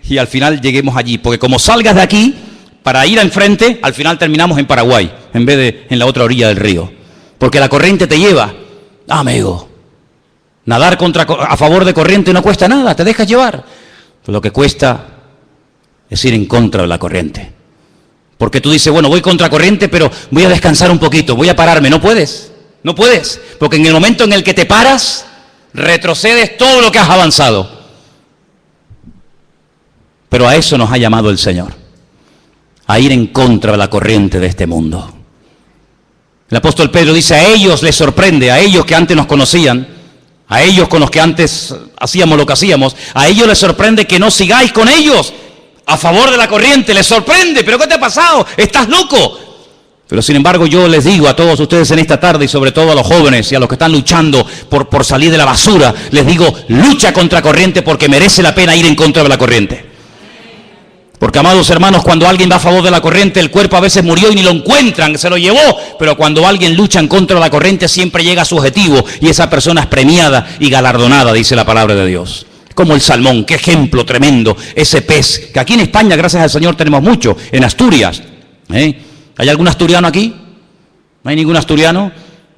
y al final lleguemos allí. Porque como salgas de aquí para ir enfrente, al final terminamos en Paraguay, en vez de en la otra orilla del río. Porque la corriente te lleva. Amigo, nadar a favor de corriente no cuesta nada, te dejas llevar. Pero lo que cuesta es ir en contra de la corriente. Porque tú dices: bueno, voy contra corriente, pero voy a descansar un poquito, voy a pararme. No puedes, porque en el momento en el que te paras, retrocedes todo lo que has avanzado. Pero a eso nos ha llamado el Señor, a ir en contra de la corriente de este mundo. El apóstol Pedro dice: a ellos les sorprende, a ellos que antes nos conocían, a ellos con los que antes hacíamos lo que hacíamos, a ellos les sorprende que no sigáis con ellos a favor de la corriente. Les sorprende. ¿Pero qué te ha pasado? ¿Estás loco? Pero sin embargo yo les digo a todos ustedes en esta tarde, y sobre todo a los jóvenes y a los que están luchando por salir de la basura, les digo: lucha contra corriente, porque merece la pena ir en contra de la corriente. Porque, amados hermanos, cuando alguien va a favor de la corriente, el cuerpo a veces murió y ni lo encuentran, se lo llevó. Pero cuando alguien lucha en contra de la corriente, siempre llega a su objetivo, y esa persona es premiada y galardonada, dice la palabra de Dios. Como el salmón, qué ejemplo tremendo, ese pez, que aquí en España, gracias al Señor, tenemos mucho, en Asturias. ¿Hay algún asturiano aquí? ¿No hay ningún asturiano?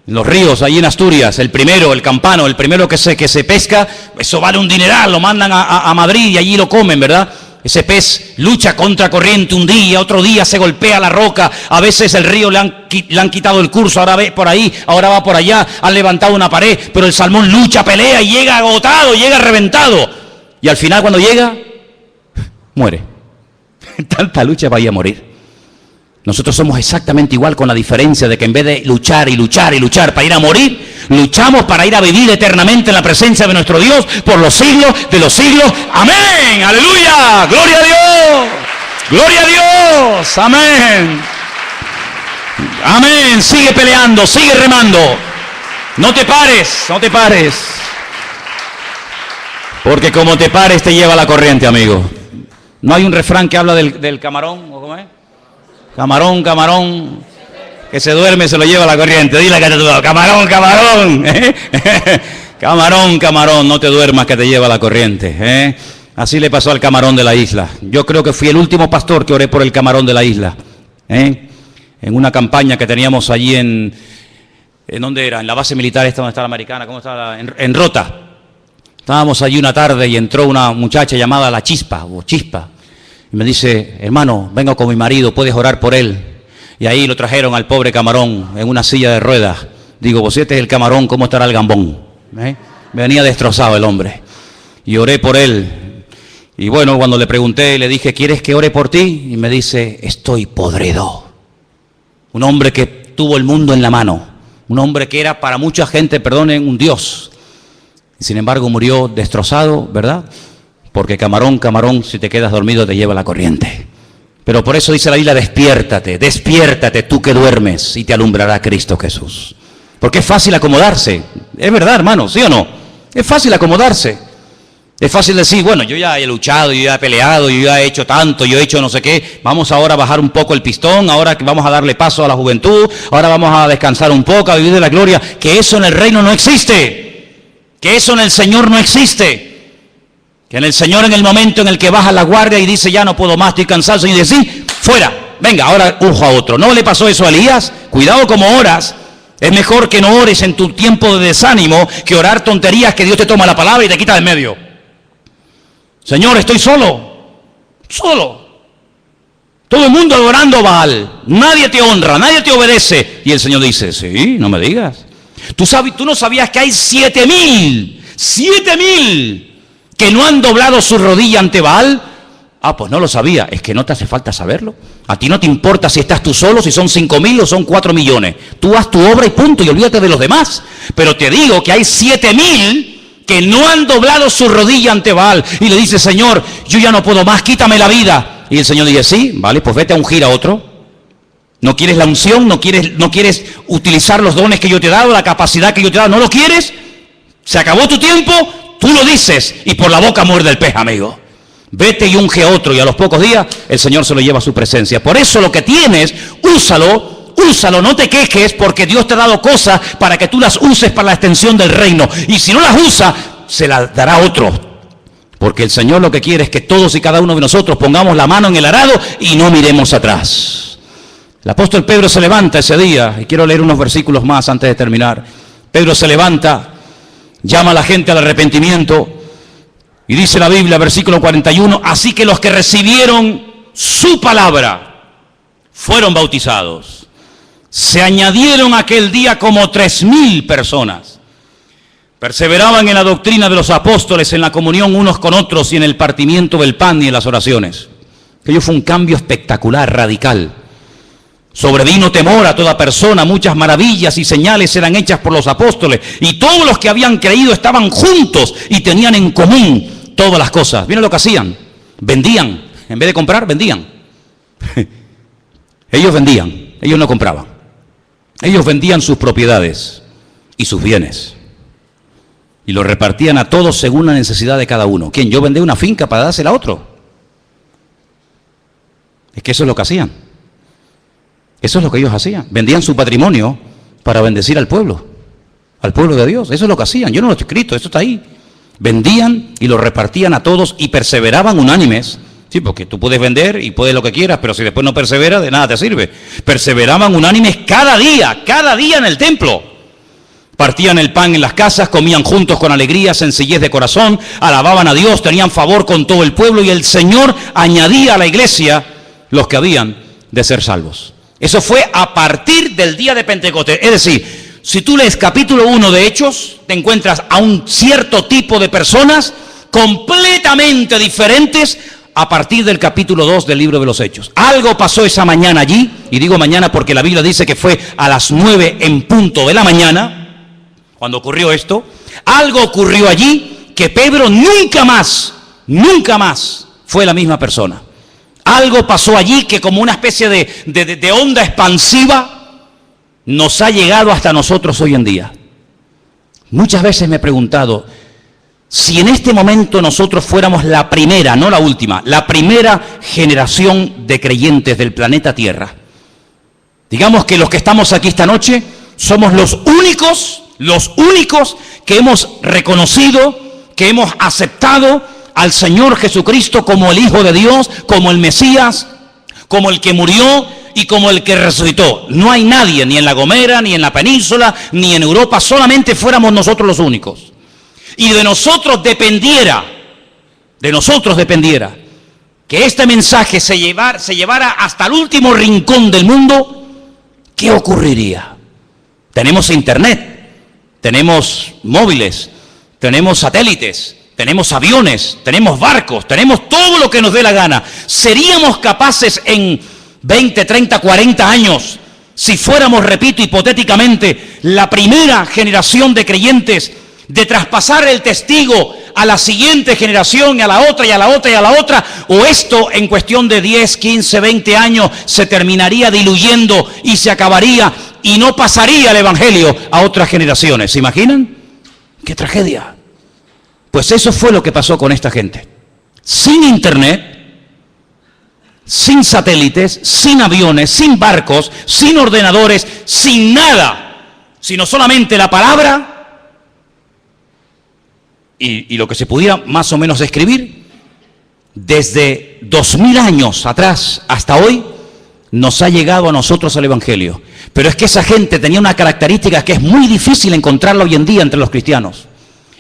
En los ríos, ahí en Asturias, el primero, el campano, el primero que se pesca, eso vale un dineral, lo mandan a Madrid y allí lo comen, ¿verdad? Ese pez lucha contra corriente un día, otro día se golpea la roca, a veces el río le han quitado el curso, ahora ve por ahí, ahora va por allá, han levantado una pared, pero el salmón lucha, pelea y llega agotado, llega reventado. Y al final, cuando llega, muere. Tanta lucha va a morir. Nosotros somos exactamente igual, con la diferencia de que en vez de luchar y luchar y luchar para ir a morir, luchamos para ir a vivir eternamente en la presencia de nuestro Dios por los siglos de los siglos. ¡Amén! ¡Aleluya! ¡Gloria a Dios! ¡Gloria a Dios! ¡Amén! ¡Amén! Sigue peleando, sigue remando. No te pares, no te pares. Porque como te pares te lleva la corriente, amigo. ¿No hay un refrán que habla del camarón? ¿O cómo es? Camarón, camarón, que se duerme se lo lleva la corriente. Dile que te duerma. Camarón, camarón. Camarón, camarón, no te duermas que te lleva la corriente. Así le pasó al camarón de la isla. Yo creo que fui el último pastor que oré por el camarón de la isla. En una campaña que teníamos allí ¿en dónde era? En la base militar esta donde está la americana. ¿Cómo está? En Rota. Estábamos allí una tarde y entró una muchacha llamada La Chispa, o Chispa. Y me dice, hermano, vengo con mi marido, ¿puedes orar por él? Y ahí lo trajeron al pobre camarón en una silla de ruedas. Digo, pues este es el camarón, ¿cómo estará el gambón? Venía destrozado el hombre. Y oré por él. Y bueno, cuando le pregunté, le dije, ¿quieres que ore por ti? Y me dice, estoy podrido. Un hombre que tuvo el mundo en la mano. Un hombre que era para mucha gente, perdonen, un dios. Y sin embargo murió destrozado, ¿verdad? Porque camarón, camarón, si te quedas dormido te lleva la corriente. Pero por eso dice la Biblia, despiértate, despiértate tú que duermes y te alumbrará Cristo Jesús. Porque es fácil acomodarse. Es verdad, hermano, ¿sí o no? Es fácil acomodarse. Es fácil decir, bueno, yo ya he luchado, yo ya he peleado, yo ya he hecho tanto, yo he hecho no sé qué. Vamos ahora a bajar un poco el pistón, ahora que vamos a darle paso a la juventud, ahora vamos a descansar un poco, a vivir de la gloria. Que eso en el reino no existe. Que eso en el Señor no existe. Que en el Señor, en el momento en el que baja la guardia y dice, ya no puedo más, estoy cansado, el Señor dice, sí, fuera, venga, ahora unjo a otro. ¿No le pasó eso a Elías? Cuidado como oras. Es mejor que no ores en tu tiempo de desánimo que orar tonterías que Dios te toma la palabra y te quita de en medio. Señor, estoy solo. Todo el mundo adorando a Baal. Nadie te honra, nadie te obedece. Y el Señor dice, sí, no me digas. Tú no sabías que hay 7,000 que no han doblado su rodilla ante Baal. Ah, pues no lo sabía. Es que no te hace falta saberlo. A ti no te importa si estás tú solo, si son 5,000 o son 4 millones. Tú haz tu obra y punto, y olvídate de los demás. Pero te digo que hay 7,000 que no han doblado su rodilla ante Baal. Y le dice, Señor, yo ya no puedo más, quítame la vida. Y el Señor dice, sí, vale, pues vete a ungir a otro. ¿No quieres la unción? ¿No quieres utilizar los dones que yo te he dado, la capacidad que yo te he dado? ¿No lo quieres? ¿Se acabó tu tiempo? Tú lo dices y por la boca muerde el pez, amigo. Vete y unge a otro y a los pocos días el Señor se lo lleva a su presencia. Por eso lo que tienes, úsalo, no te quejes porque Dios te ha dado cosas para que tú las uses para la extensión del reino. Y si no las usa, se las dará otro. Porque el Señor lo que quiere es que todos y cada uno de nosotros pongamos la mano en el arado y no miremos atrás. El apóstol Pedro se levanta ese día, y quiero leer unos versículos más antes de terminar. Pedro se levanta, llama a la gente al arrepentimiento, y dice la Biblia, versículo 41, así que los que recibieron su palabra fueron bautizados. Se añadieron aquel día como 3,000 personas. Perseveraban en la doctrina de los apóstoles, en la comunión unos con otros y en el partimiento del pan y en las oraciones. Aquello fue un cambio espectacular, radical. Sobrevino temor a toda persona, muchas maravillas y señales eran hechas por los apóstoles, y todos los que habían creído estaban juntos y tenían en común todas las cosas. ¿Vieron lo que hacían? Vendían, en vez de comprar, vendían. Ellos vendían, ellos no compraban. Ellos vendían sus propiedades y sus bienes y los repartían a todos según la necesidad de cada uno. ¿Quién? Yo vendí una finca para dársela a otro. Es que eso es lo que hacían. Eso es lo que ellos hacían. Vendían su patrimonio para bendecir al pueblo de Dios. Eso es lo que hacían. Yo no lo he escrito, eso está ahí. Vendían y lo repartían a todos y perseveraban unánimes. Sí, porque tú puedes vender y puedes lo que quieras, pero si después no perseveras, de nada te sirve. Perseveraban unánimes cada día en el templo. Partían el pan en las casas, comían juntos con alegría, sencillez de corazón, alababan a Dios, tenían favor con todo el pueblo y el Señor añadía a la iglesia los que habían de ser salvos. Eso fue a partir del día de Pentecostés. Es decir, si tú lees capítulo 1 de Hechos, te encuentras a un cierto tipo de personas completamente diferentes a partir del capítulo 2 del libro de los Hechos. Algo pasó esa mañana allí, y digo mañana porque la Biblia dice que fue a las 9 en punto de la mañana, cuando ocurrió esto. Algo ocurrió allí que Pedro nunca más fue la misma persona. Algo pasó allí que como una especie de onda expansiva nos ha llegado hasta nosotros hoy en día. Muchas veces me he preguntado, si en este momento nosotros fuéramos la primera, no la última, la primera generación de creyentes del planeta Tierra, digamos que los que estamos aquí esta noche somos los únicos que hemos reconocido, que hemos aceptado al Señor Jesucristo como el Hijo de Dios, como el Mesías, como el que murió y como el que resucitó. No hay nadie, ni en La Gomera, ni en la península, ni en Europa, solamente fuéramos nosotros los únicos. Y de nosotros dependiera que este mensaje se llevara hasta el último rincón del mundo, ¿qué ocurriría? Tenemos internet, tenemos móviles, tenemos satélites, tenemos aviones, tenemos barcos, tenemos todo lo que nos dé la gana. ¿Seríamos capaces en 20, 30, 40 años, si fuéramos, repito, hipotéticamente, la primera generación de creyentes, de traspasar el testigo a la siguiente generación, y a la otra, y a la otra, y a la otra? ¿O esto en cuestión de 10, 15, 20 años se terminaría diluyendo y se acabaría y no pasaría el Evangelio a otras generaciones? ¿Se imaginan? ¡Qué tragedia! Pues eso fue lo que pasó con esta gente. Sin internet, sin satélites, sin aviones, sin barcos, sin ordenadores, sin nada, sino solamente la palabra y lo que se pudiera más o menos escribir. Desde 2000 años atrás hasta hoy nos ha llegado a nosotros el Evangelio. Pero es que esa gente tenía una característica que es muy difícil encontrarla hoy en día entre los cristianos.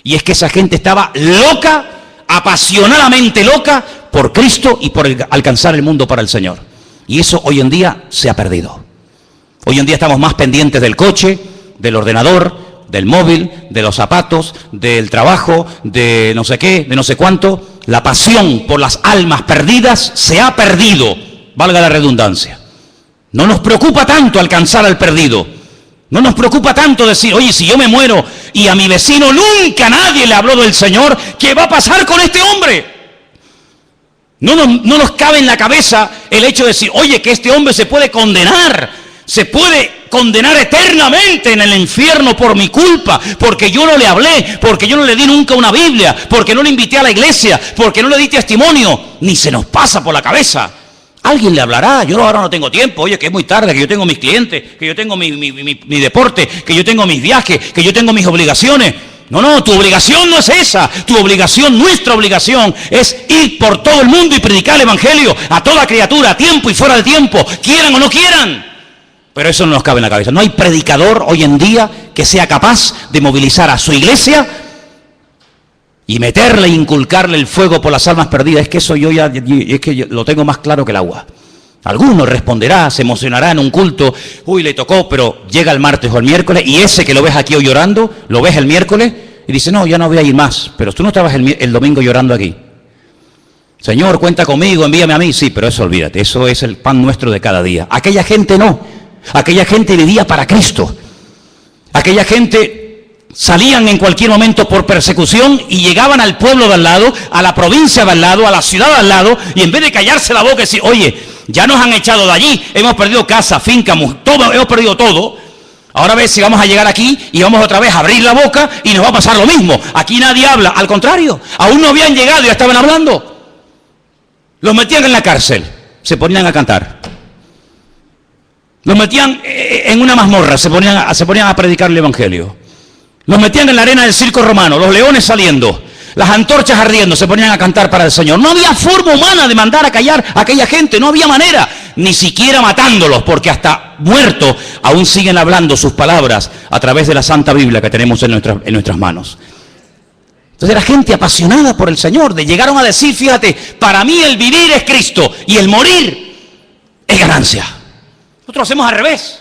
Y es que esa gente estaba loca, apasionadamente loca por Cristo y por alcanzar el mundo para el Señor. Y eso hoy en día se ha perdido. Hoy en día estamos más pendientes del coche, del ordenador, del móvil, de los zapatos, del trabajo, de no sé qué, de no sé cuánto. La pasión por las almas perdidas se ha perdido, valga la redundancia. No nos preocupa tanto alcanzar al perdido. No nos preocupa tanto decir, oye, si yo me muero y a mi vecino nunca nadie le habló del Señor, ¿qué va a pasar con este hombre? No nos cabe en la cabeza el hecho de decir, oye, que este hombre se puede condenar eternamente en el infierno por mi culpa, porque yo no le hablé, porque yo no le di nunca una Biblia, porque no le invité a la iglesia, porque no le di testimonio. Ni se nos pasa por la cabeza. Alguien le hablará, yo ahora no tengo tiempo, oye, que es muy tarde, que yo tengo mis clientes, que yo tengo mi deporte, que yo tengo mis viajes, que yo tengo mis obligaciones. No, tu obligación no es esa. Tu obligación, nuestra obligación, es ir por todo el mundo y predicar el Evangelio a toda criatura, a tiempo y fuera de tiempo, quieran o no quieran. Pero eso no nos cabe en la cabeza. No hay predicador hoy en día que sea capaz de movilizar a su iglesia y meterle e inculcarle el fuego por las almas perdidas. Es que eso yo lo tengo más claro que el agua. Alguno responderá, se emocionará en un culto, uy, le tocó, pero llega el martes o el miércoles, y ese que lo ves aquí hoy llorando, lo ves el miércoles, y dice, no, ya no voy a ir más. Pero tú no estabas el domingo llorando aquí. Señor, cuenta conmigo, envíame a mí. Sí, pero eso olvídate, eso es el pan nuestro de cada día. Aquella gente no, aquella gente vivía para Cristo. Aquella gente salían en cualquier momento por persecución y llegaban al pueblo de al lado, a la provincia de al lado, a la ciudad de al lado, y en vez de callarse la boca y decir, oye, ya nos han echado de allí, hemos perdido casa, finca, todo, hemos perdido todo. Ahora a ver si vamos a llegar aquí y vamos otra vez a abrir la boca y nos va a pasar lo mismo. Aquí nadie habla, al contrario, aún no habían llegado y ya estaban hablando. Los metían en la cárcel, se ponían a cantar. Los metían en una mazmorra, se ponían a predicar el Evangelio. Los metían en la arena del circo romano, los leones saliendo, las antorchas ardiendo, se ponían a cantar para el Señor. No había forma humana de mandar a callar a aquella gente, no había manera, ni siquiera matándolos, porque hasta muertos aún siguen hablando sus palabras a través de la Santa Biblia que tenemos en nuestras manos. Entonces era gente apasionada por el Señor, llegaron a decir, fíjate, para mí el vivir es Cristo y el morir es ganancia. Nosotros hacemos al revés.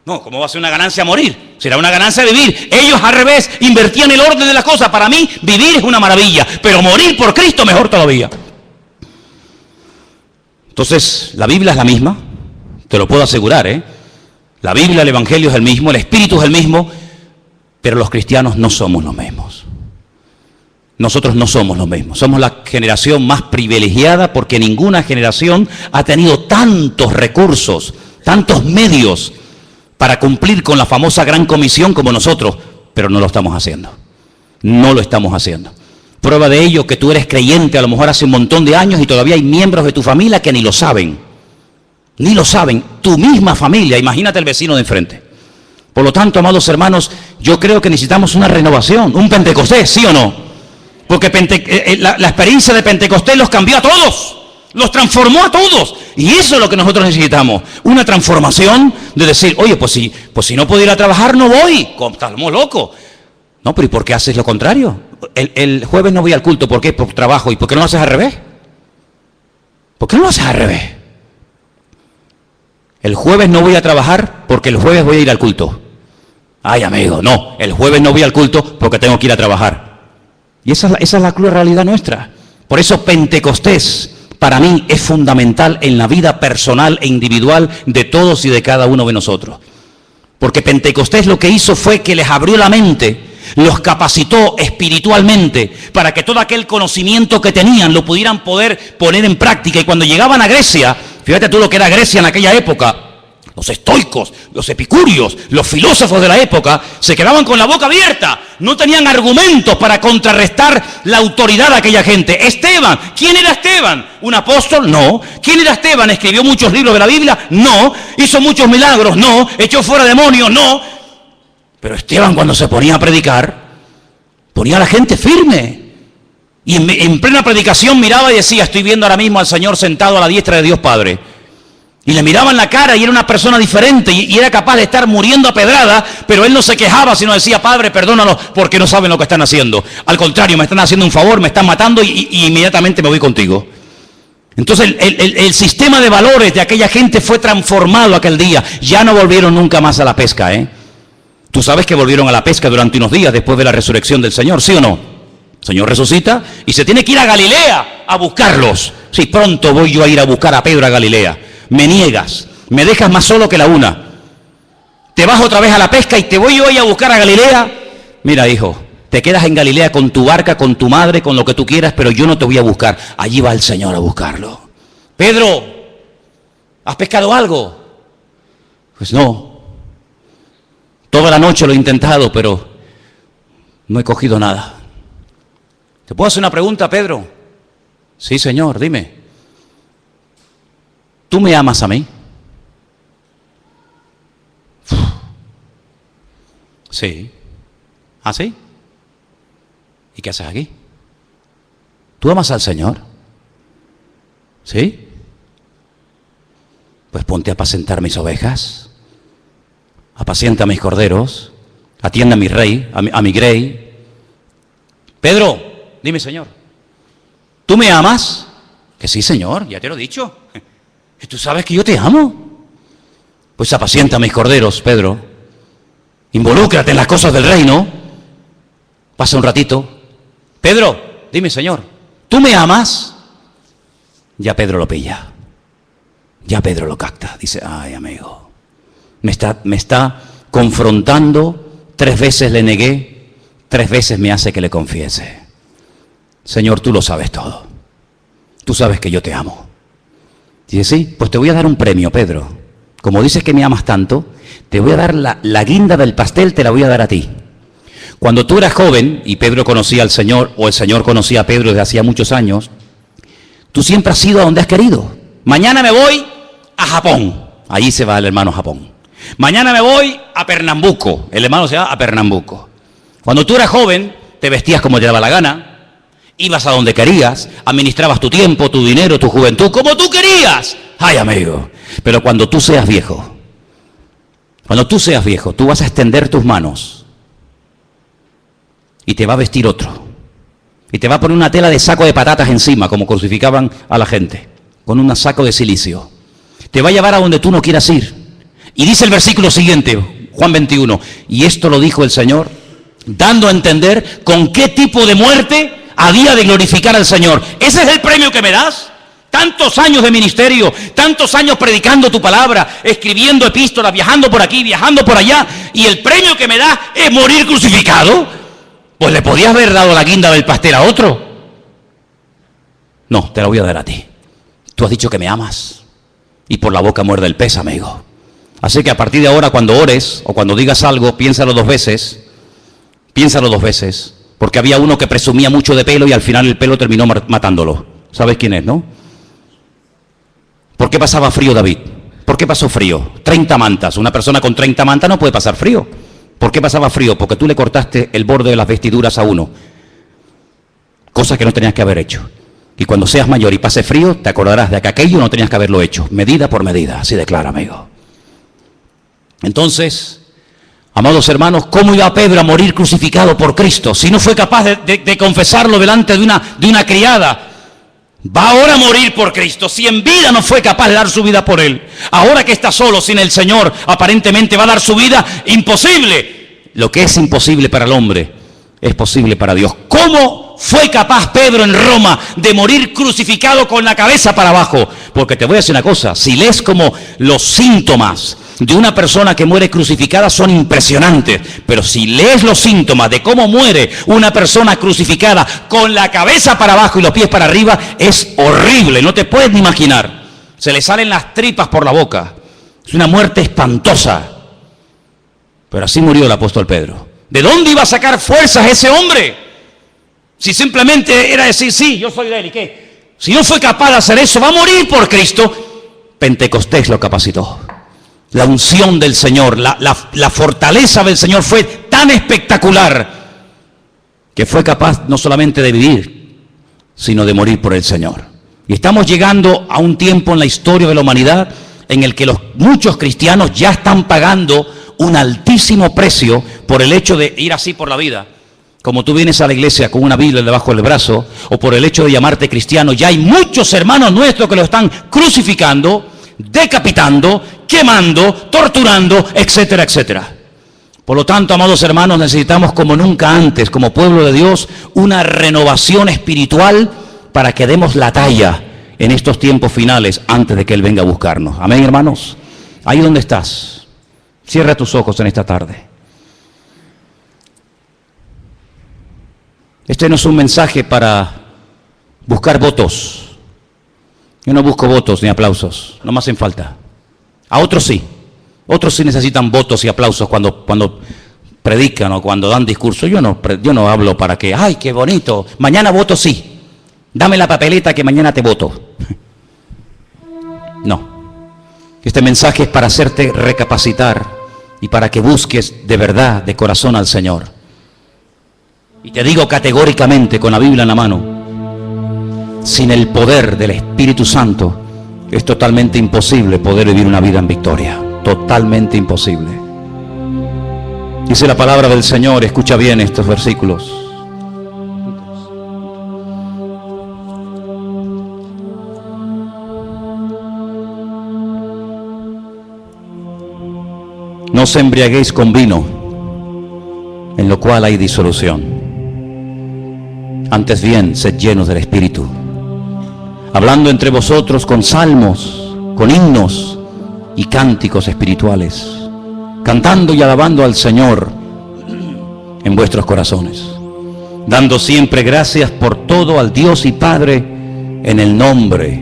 No, ¿cómo va a ser una ganancia morir? Será una ganancia vivir. Ellos al revés invertían el orden de las cosas. Para mí vivir es una maravilla, pero morir por Cristo mejor todavía. Entonces, la Biblia es la misma, te lo puedo asegurar, ¿eh? La Biblia, el Evangelio es el mismo, el Espíritu es el mismo, pero los cristianos no somos los mismos. Nosotros no somos los mismos. Somos la generación más privilegiada porque ninguna generación ha tenido tantos recursos, tantos medios para cumplir con la famosa gran comisión como nosotros, pero no lo estamos haciendo. No lo estamos haciendo. Prueba de ello que tú eres creyente a lo mejor hace un montón de años y todavía hay miembros de tu familia que ni lo saben. Ni lo saben. Tu misma familia, imagínate el vecino de enfrente. Por lo tanto, amados hermanos, yo creo que necesitamos una renovación, un Pentecostés, ¿sí o no? Porque la experiencia de Pentecostés los cambió a todos, los transformó a todos. Y eso es lo que nosotros necesitamos, una transformación de decir, oye, pues si no puedo ir a trabajar, no voy. Estamos locos. No, pero ¿y por qué haces lo contrario? El jueves no voy al culto, ¿por qué? Por trabajo. ¿Y por qué no lo haces al revés? ¿Por qué no lo haces al revés? El jueves no voy a trabajar porque el jueves voy a ir al culto. Ay, amigo, no, el jueves no voy al culto porque tengo que ir a trabajar. Y esa es la cruel realidad nuestra. Por eso Pentecostés para mí es fundamental en la vida personal e individual de todos y de cada uno de nosotros. Porque Pentecostés lo que hizo fue que les abrió la mente, los capacitó espiritualmente para que todo aquel conocimiento que tenían lo pudieran poder poner en práctica. Y cuando llegaban a Grecia, fíjate tú lo que era Grecia en aquella época, los estoicos, los epicúreos, los filósofos de la época, se quedaban con la boca abierta, no tenían argumentos para contrarrestar la autoridad de aquella gente. Esteban, ¿quién era Esteban? ¿Un apóstol? No. ¿Quién era Esteban? ¿Escribió muchos libros de la Biblia? No. ¿Hizo muchos milagros? No. ¿Echó fuera demonios? No. Pero Esteban, cuando se ponía a predicar, ponía a la gente firme. Y en plena predicación miraba y decía, estoy viendo ahora mismo al Señor sentado a la diestra de Dios Padre. Y le miraban la cara y era una persona diferente y era capaz de estar muriendo a pedrada, pero él no se quejaba, sino decía, Padre, perdónalos porque no saben lo que están haciendo. Al contrario, me están haciendo un favor, me están matando y inmediatamente me voy contigo. Entonces el sistema de valores de aquella gente fue transformado aquel día. Ya no volvieron nunca más a la pesca, ¿eh? Tú sabes que volvieron a la pesca durante unos días después de la resurrección del Señor, ¿sí o no? El Señor resucita y se tiene que ir a Galilea a buscarlos. Sí, pronto voy yo a ir a buscar a Pedro a Galilea. Me niegas, me dejas más solo que la una. Te vas otra vez a la pesca y te voy yo a ir a buscar a Galilea. Mira, hijo, te quedas en Galilea con tu barca, con tu madre, con lo que tú quieras, pero yo no te voy a buscar. Allí va el Señor a buscarlo. Pedro, ¿has pescado algo? Pues no. Toda la noche lo he intentado, pero no he cogido nada. ¿Te puedo hacer una pregunta, Pedro? Sí, Señor, dime. ¿Tú me amas a mí? Sí. ¿Ah, sí? ¿Y qué haces aquí? ¿Tú amas al Señor? ¿Sí? Pues ponte a apacentar mis ovejas, apacienta mis corderos, atiende a mi rey, a mi grey. Pedro, dime, Señor, ¿tú me amas? Que sí, Señor, ya te lo he dicho. ¿Tú sabes que yo te amo? Pues apacienta mis corderos, Pedro. Involúcrate en las cosas del reino. Pasa un ratito. Pedro, dime, Señor, ¿tú me amas? Ya Pedro lo pilla. Ya Pedro lo capta. Dice, ay, amigo, me está confrontando. 3 veces le negué. 3 veces me hace que le confiese. Señor, tú lo sabes todo. Tú sabes que yo te amo. Dice, sí, pues te voy a dar un premio, Pedro. Como dices que me amas tanto, te voy a dar la guinda del pastel, te la voy a dar a ti. Cuando tú eras joven, y Pedro conocía al Señor, o el Señor conocía a Pedro desde hacía muchos años, tú siempre has ido a donde has querido. Mañana me voy a Japón. Allí se va el hermano a Japón. Mañana me voy a Pernambuco. El hermano se va a Pernambuco. Cuando tú eras joven, te vestías como te daba la gana. Ibas a donde querías, administrabas tu tiempo, tu dinero, tu juventud, como tú querías. Ay, amigo, pero cuando tú seas viejo, tú vas a extender tus manos y te va a vestir otro. Y te va a poner una tela de saco de patatas encima, como crucificaban a la gente, con un saco de silicio. Te va a llevar a donde tú no quieras ir. Y dice el versículo siguiente, Juan 21, y esto lo dijo el Señor, dando a entender con qué tipo de muerte había de glorificar al Señor. ¿Ese es el premio que me das? Tantos años de ministerio, tantos años predicando tu palabra, escribiendo epístolas, viajando por aquí, viajando por allá, y el premio que me da es morir crucificado. Pues le podías haber dado la guinda del pastel a otro. No, te la voy a dar a ti. Tú has dicho que me amas, y por la boca muerde el pez, amigo. Así que a partir de ahora, cuando ores o cuando digas algo, piénsalo dos veces, porque había uno que presumía mucho de pelo y al final el pelo terminó matándolo. ¿Sabes quién es, no? ¿Por qué pasaba frío David? ¿Por qué pasó frío? 30 mantas. Una persona con 30 mantas no puede pasar frío. ¿Por qué pasaba frío? Porque tú le cortaste el borde de las vestiduras a uno. Cosa que no tenías que haber hecho. Y cuando seas mayor y pase frío, te acordarás de que aquello no tenías que haberlo hecho. Medida por medida, así declara, amigo. Entonces, amados hermanos, ¿cómo iba Pedro a morir crucificado por Cristo si no fue capaz de confesarlo delante de una criada? Va ahora a morir por Cristo, si en vida no fue capaz de dar su vida por Él. Ahora que está solo, sin el Señor, aparentemente va a dar su vida. Imposible. Lo que es imposible para el hombre, es posible para Dios. ¿Cómo fue capaz Pedro en Roma de morir crucificado con la cabeza para abajo? Porque te voy a decir una cosa, si lees como los síntomas de una persona que muere crucificada son impresionantes, pero si lees los síntomas de cómo muere una persona crucificada con la cabeza para abajo y los pies para arriba, es horrible, no te puedes ni imaginar. Se le salen las tripas por la boca, es una muerte espantosa. Pero así murió el apóstol Pedro. ¿De dónde iba a sacar fuerzas ese hombre? Si simplemente era decir, sí, yo soy de él, ¿y qué? Si no fue capaz de hacer eso, va a morir por Cristo. Pentecostés lo capacitó. La unción del Señor, la fortaleza del Señor fue tan espectacular que fue capaz no solamente de vivir, sino de morir por el Señor. Y estamos llegando a un tiempo en la historia de la humanidad en el que muchos cristianos ya están pagando un altísimo precio por el hecho de ir así por la vida. Como tú vienes a la iglesia con una Biblia debajo del brazo, o por el hecho de llamarte cristiano, ya hay muchos hermanos nuestros que lo están crucificando, decapitando, quemando, torturando, etcétera, etcétera. Por lo tanto, amados hermanos, necesitamos como nunca antes, como pueblo de Dios, una renovación espiritual para que demos la talla en estos tiempos finales antes de que Él venga a buscarnos. Amén, hermanos. Ahí donde estás, cierra tus ojos en esta tarde. Este no es un mensaje para buscar votos. Yo no busco votos ni aplausos, no me hacen falta. A otros sí. Otros sí necesitan votos y aplausos cuando predican o cuando dan discursos. Yo no hablo para que, ¡ay, qué bonito! Mañana voto sí. Dame la papeleta que mañana te voto. No. Este mensaje es para hacerte recapacitar y para que busques de verdad, de corazón al Señor. Y te digo categóricamente, con la Biblia en la mano, sin el poder del Espíritu Santo, es totalmente imposible poder vivir una vida en victoria. Totalmente imposible. Dice la palabra del Señor, escucha bien estos versículos. No os embriaguéis con vino, en lo cual hay disolución. Antes bien, sed llenos del Espíritu, hablando entre vosotros con salmos, con himnos y cánticos espirituales, cantando y alabando al Señor en vuestros corazones, dando siempre gracias por todo al Dios y Padre en el nombre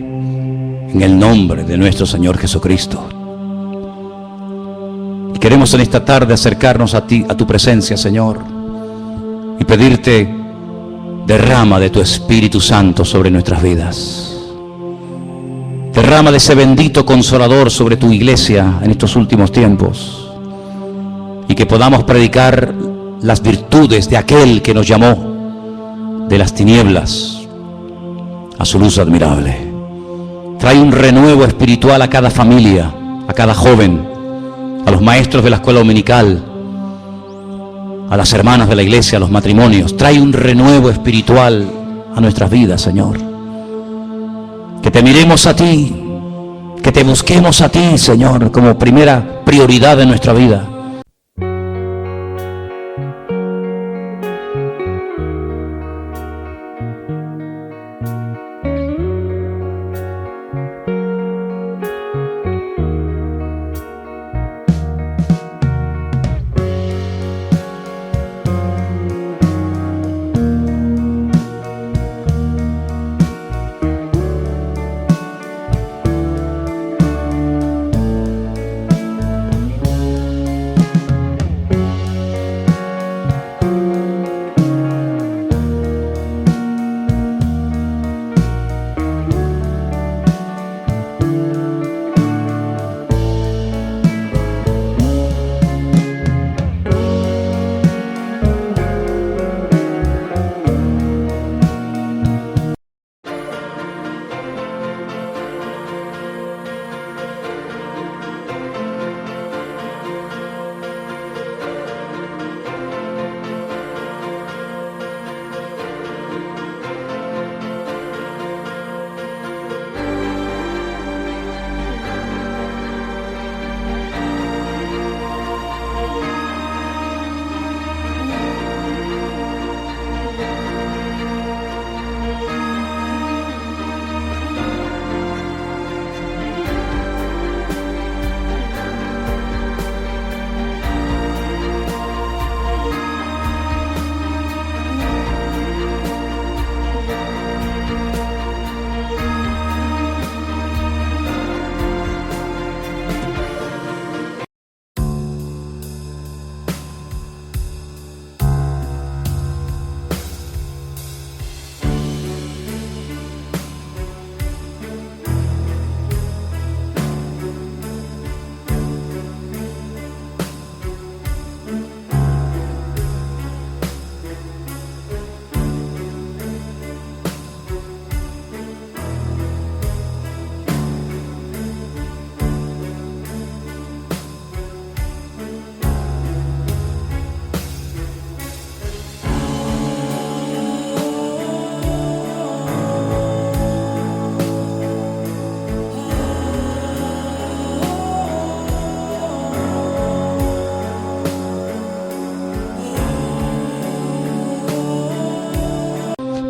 de nuestro Señor Jesucristo. Y queremos en esta tarde acercarnos a ti, a tu presencia, Señor, y pedirte: derrama de tu Espíritu Santo sobre nuestras vidas. Derrama de ese bendito consolador sobre tu iglesia en estos últimos tiempos. Y que podamos predicar las virtudes de aquel que nos llamó de las tinieblas a su luz admirable. Trae un renuevo espiritual a cada familia, a cada joven, a los maestros de la escuela dominical, a las hermanas de la iglesia, a los matrimonios. Trae un renuevo espiritual a nuestras vidas, Señor. Que te miremos a ti, que te busquemos a ti, Señor, como primera prioridad de nuestra vida.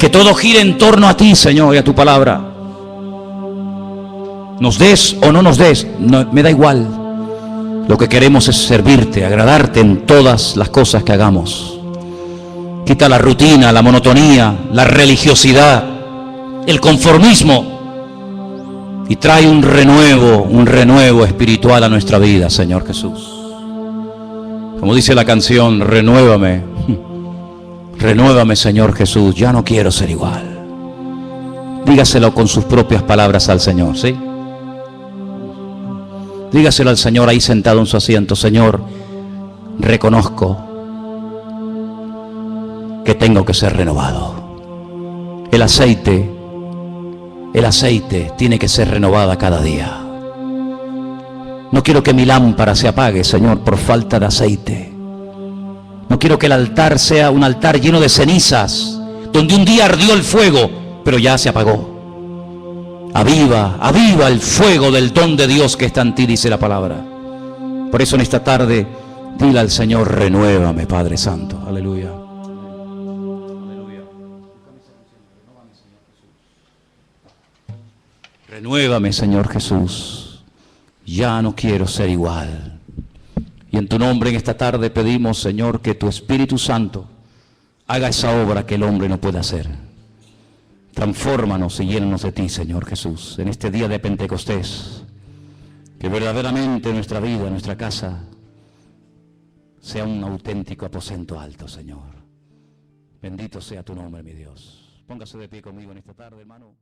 Que todo gire en torno a ti, Señor, y a tu palabra. Nos des o no nos des, no, me da igual. Lo que queremos es servirte, agradarte en todas las cosas que hagamos. Quita la rutina, la monotonía, la religiosidad, el conformismo, y trae un renuevo espiritual a nuestra vida, Señor Jesús. Como dice la canción, renuévame, renuévame, Señor Jesús, ya no quiero ser igual. Dígaselo con sus propias palabras al Señor, ¿sí? Dígaselo al Señor ahí sentado en su asiento. Señor, reconozco que tengo que ser renovado. El aceite tiene que ser renovada cada día. No quiero que mi lámpara se apague, Señor, por falta de aceite. No quiero que el altar sea un altar lleno de cenizas, donde un día ardió el fuego, pero ya se apagó. Aviva, aviva el fuego del don de Dios que está en ti, dice la palabra. Por eso en esta tarde, dile al Señor, renuévame, Padre Santo. Aleluya. Renuévame, Señor Jesús. Ya no quiero ser igual. Y en tu nombre en esta tarde pedimos, Señor, que tu Espíritu Santo haga esa obra que el hombre no puede hacer. Transfórmanos y llénanos de ti, Señor Jesús, en este día de Pentecostés. Que verdaderamente nuestra vida, nuestra casa, sea un auténtico aposento alto, Señor. Bendito sea tu nombre, mi Dios. Póngase de pie conmigo en esta tarde, hermano.